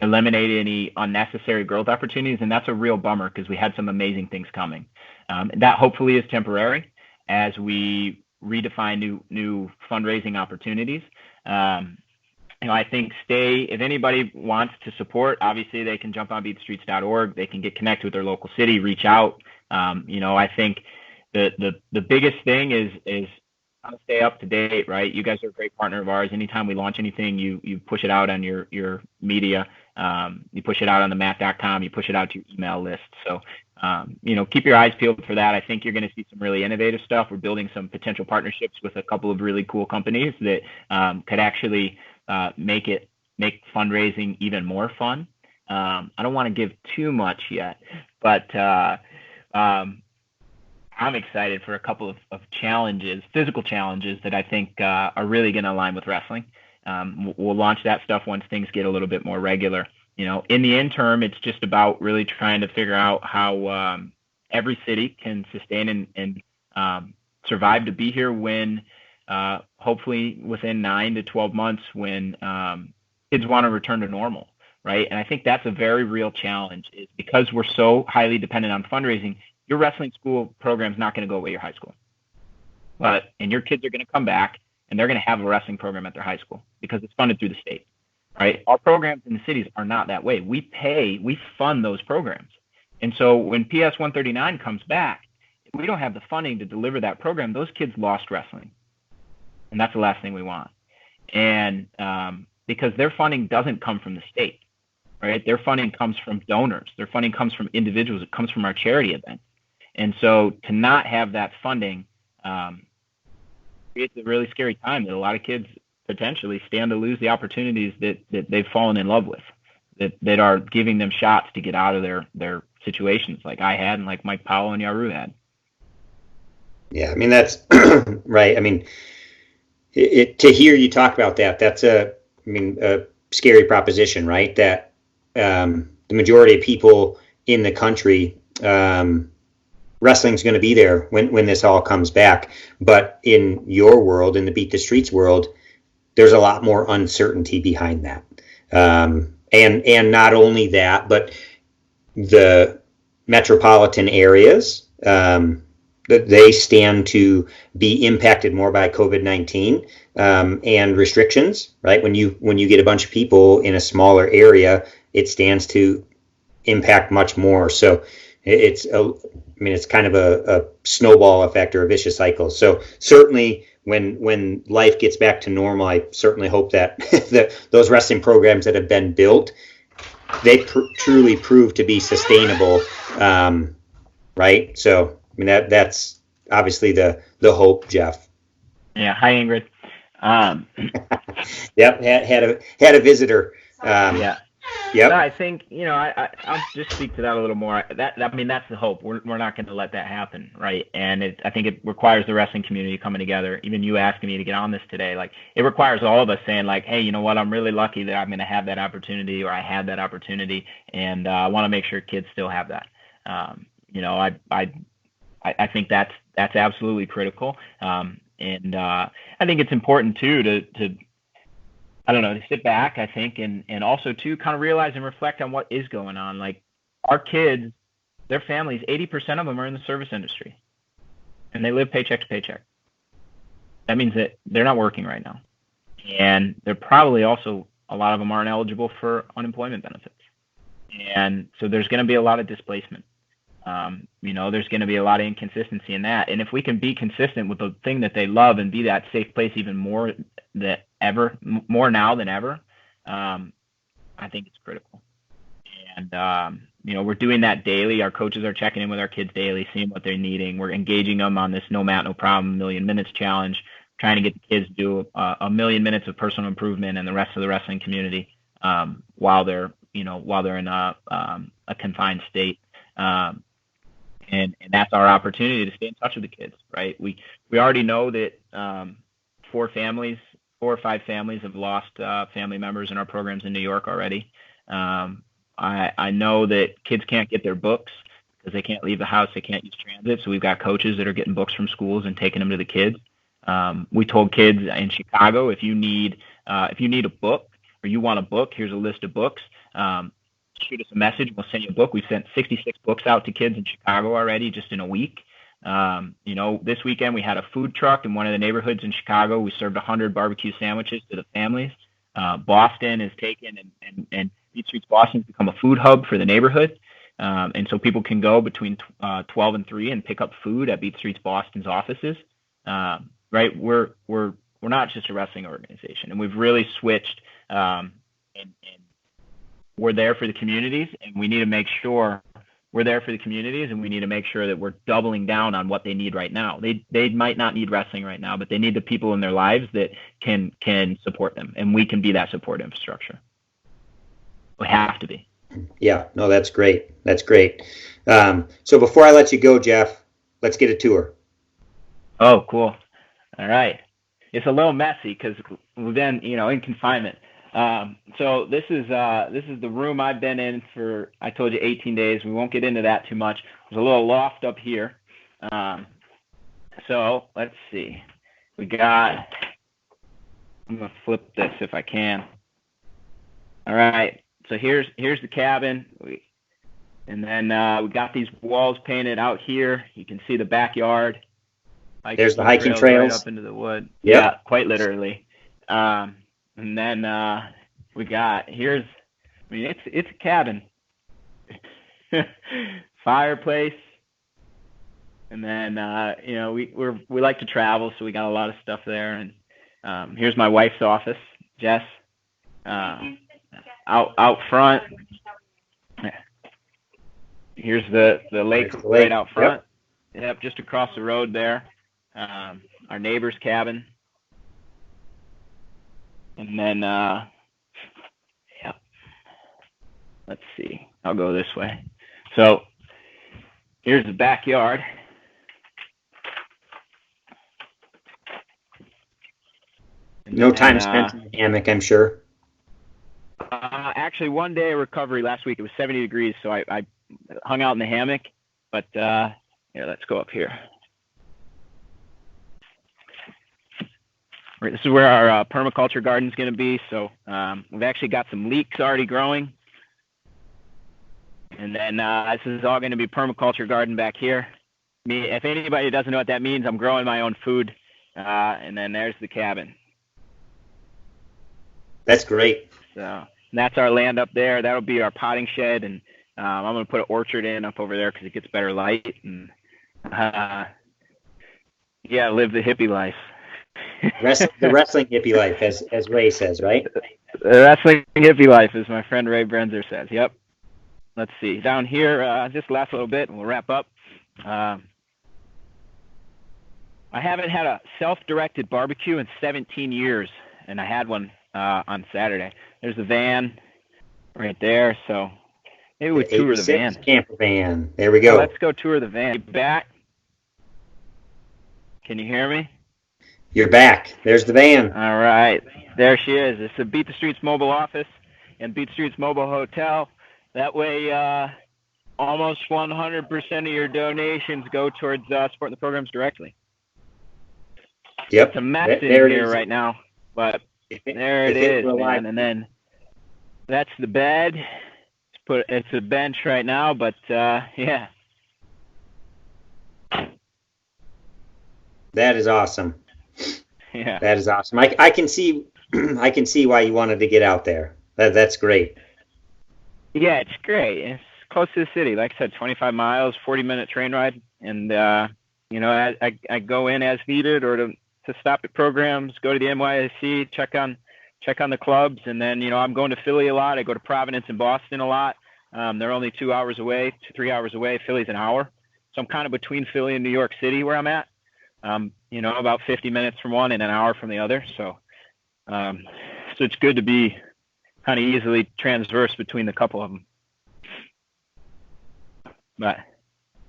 eliminate any unnecessary growth opportunities, and that's a real bummer because we had some amazing things coming. That hopefully is temporary as we redefine new fundraising opportunities. I think if anybody wants to support, obviously they can jump on beatthestreets.org. They can get connected with their local city, reach out. I think the biggest thing is how to stay up to date, right? You guys are a great partner of ours. Anytime we launch anything, you push it out on your media. You push it out on the mat.com. You push it out to your email list. So, keep your eyes peeled for that. I think you're going to see some really innovative stuff. We're building some potential partnerships with a couple of really cool companies that could actually make fundraising even more fun. I don't want to give too much yet, but I'm excited for a couple of challenges, physical challenges that I think are really going to align with wrestling. We'll launch that stuff once things get a little bit more regular. In the interim, it's just about really trying to figure out how every city can sustain and survive to be here when, hopefully within 9 to 12 months, when kids want to return to normal, right? And I think that's a very real challenge, is because we're so highly dependent on fundraising. Your wrestling school program is not going to go away your high school, and your kids are going to come back and they're going to have a wrestling program at their high school because it's funded through the state, right? Our programs in the cities are not that way. We fund those programs. And so when PS 139 comes back, if we don't have the funding to deliver that program, those kids lost wrestling. And that's the last thing we want. And because their funding doesn't come from the state, right? Their funding comes from donors. Their funding comes from individuals. It comes from our charity events. And so to not have that funding creates a really scary time that a lot of kids potentially stand to lose the opportunities that they've fallen in love with, that are giving them shots to get out of their situations, like I had and like Mike Powell and Yaru had. Yeah, I mean, that's right. I mean, to hear you talk about that, that's a scary proposition, right? That the majority of people in the country, wrestling's going to be there when this all comes back. But in your world, in the Beat the Streets world, there's a lot more uncertainty behind that. And not only that, but the metropolitan areas, that they stand to be impacted more by COVID-19 and restrictions, right? When you get a bunch of people in a smaller area, it stands to impact much more. So it's kind of a snowball effect or a vicious cycle. So certainly when life gets back to normal, I certainly hope that those wrestling programs that have been built, they truly prove to be sustainable, right? So I mean, that's obviously the hope, Jeff. Yeah. Hi, Ingrid. Yep. Had a visitor. Yeah. Yep. No, I think, I'll just speak to that a little more. That's the hope. We're not going to let that happen, right? And I think it requires the wrestling community coming together. Even you asking me to get on this today, like, it requires all of us saying, like, hey, you know what? I'm really lucky that I'm going to have that opportunity, or I had that opportunity, and I want to make sure kids still have that. I think that's absolutely critical. And I think it's important too to sit back, I think, and also to kind of realize and reflect on what is going on. Like, our kids, their families, 80% of them are in the service industry, and they live paycheck to paycheck. That means that they're not working right now, and they're probably also, a lot of them aren't eligible for unemployment benefits, and so there's going to be a lot of displacement. There's going to be a lot of inconsistency in that. And if we can be consistent with the thing that they love and be that safe place even more now than ever, I think it's critical. And, we're doing that daily. Our coaches are checking in with our kids daily, seeing what they're needing. We're engaging them on this No Mat, No Problem million minutes challenge, trying to get the kids to do a million minutes of personal improvement and the rest of the wrestling community while they're in a confined state. And that's our opportunity to stay in touch with the kids, right? We already know that 4 or 5 families have lost family members in our programs in New York already. I know that kids can't get their books because they can't leave the house. They can't use transit. So we've got coaches that are getting books from schools and taking them to the kids. We told kids in Chicago, if you need a book, or you want a book, here's a list of books. Shoot us a message. We'll send you a book. We've sent 66 books out to kids in Chicago already, just in a week. This weekend we had a food truck in one of the neighborhoods in Chicago. We served 100 barbecue sandwiches to the families. Boston is taken, and Beat Streets Boston has become a food hub for the neighborhood. And so people can go between 12 and 3 and pick up food at Beat Streets Boston's offices. Right? We're not just a wrestling organization, and we've really switched. And we're there for the communities, and we need to make sure that we're doubling down on what they need right now. They might not need wrestling right now, but they need the people in their lives that can support them, and we can be that support infrastructure. We have to be. Yeah, no, that's great. That's great. So before I let you go, Jeff, let's get a tour. Oh, cool. All right. It's a little messy because we've been, in confinement. So this is the room I've been in for, I told you, 18 days. We won't get into that too much. There's a little loft up here. So let's see. I'm going to flip this if I can. All right. So here's the cabin. And then we got these walls painted out here. You can see the backyard. There's the hiking trails. Right up into the wood. Yep. Yeah, quite literally. And then we got it's a cabin, fireplace, and then we like to travel, so we got a lot of stuff there. And here's my wife's office, Jess, out front. Here's the lake right out front. Yep, just across the road there. Our neighbor's cabin. And then, yep. Let's see. I'll go this way. So here's the backyard. No time spent in the hammock, I'm sure. Actually, one day of recovery last week. It was 70 degrees, so I hung out in the hammock. But here, let's go up here. Right, this is where our permaculture garden is going to be. So we've actually got some leeks already growing. And then this is all going to be permaculture garden back here. If anybody doesn't know what that means, I'm growing my own food. And then there's the cabin. That's great. So that's our land up there. That'll be our potting shed. And I'm going to put an orchard in up over there because it gets better light. And yeah, live the hippie life. The wrestling hippie life, as Ray says, right? The wrestling hippie life, as my friend Ray Brenzer says. Yep. Let's see. Down here, just last little bit, and we'll wrap up. I haven't had a self-directed barbecue in 17 years, and I had one on Saturday. There's the van right there, so maybe we tour the van. Camper van. There we go. Let's go tour the van. Back. Can you hear me? You're back. There's the van. All right. There she is. It's a Beat the Streets mobile office and Beat the Streets mobile hotel. That way, almost 100% of your donations go towards supporting the programs directly. Yep. It's a mess in here right now, but there it is, man. And then that's the bed. It's a bench right now, but yeah. That is awesome. Yeah. That is awesome. I can see I can see why you wanted to get out there. That's great. Yeah, it's great. It's close to the city. Like I said, 25 miles, 40-minute train ride. And, you know, I go in as needed or to stop at programs, go to the NYSC, check on the clubs. And then, you know, I'm going to Philly a lot. I go to Providence and Boston a lot. They're only 2 hours away, 3 hours away. Philly's an hour. So I'm kind of between Philly and New York City where I'm at. You know, about 50 minutes from one and an hour from the other. So it's good to be kind of easily transverse between the couple of them. But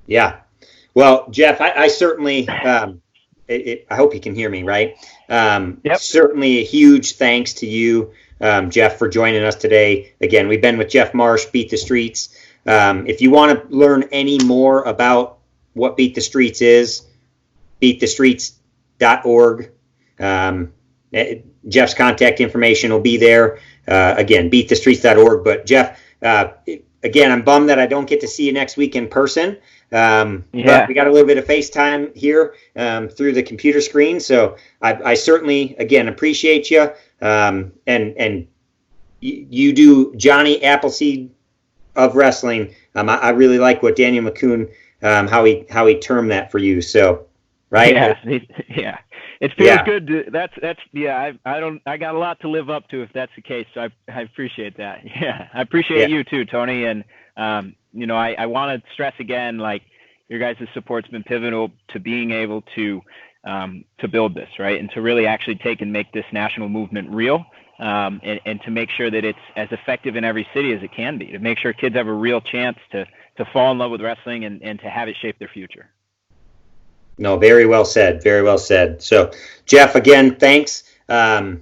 yeah, well, Jeff, I certainly, I hope you can hear me, right? Yep. Certainly a huge thanks to you, Jeff, for joining us today. Again, we've been with Jeff Marsh, Beat the Streets. If you want to learn any more about what Beat the Streets is, beatthestreets.org. Jeff's contact information will be there. Again, beatthestreets.org. But Jeff, again, I'm bummed that I don't get to see you next week in person. But we got a little bit of FaceTime here through the computer screen. So I certainly, again, appreciate you. And you do Johnny Appleseed of wrestling. I really like what Daniel McCoon, how he termed that for you. So. Right. Yeah. It feels good. That's I got a lot to live up to if that's the case. So I appreciate that. Yeah. I appreciate you too, Tony. And, you know, I want to stress again, like your guys' support's been pivotal to being able to build this, right. And to really actually take and make this national movement real. And to make sure that it's as effective in every city as it can be, to make sure kids have a real chance to fall in love with wrestling and to have it shape their future. No, very well said. Very well said. So, Jeff, again, thanks. We've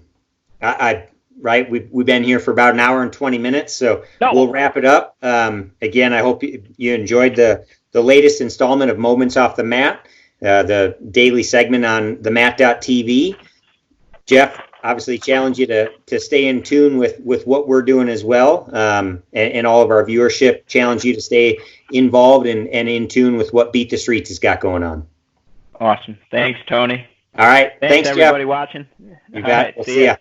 been here for about an hour and 20 minutes, so we'll wrap it up. Again, I hope you enjoyed the latest installment of Moments Off the Mat, the daily segment on themat.tv. Jeff, obviously challenge you to stay in tune with what we're doing as well, and all of our viewership. Challenge you to stay involved and in tune with what Beat the Streets has got going on. Awesome. Thanks, Tony. All right. Thanks everybody Jeff. Watching. You got it. We'll see ya.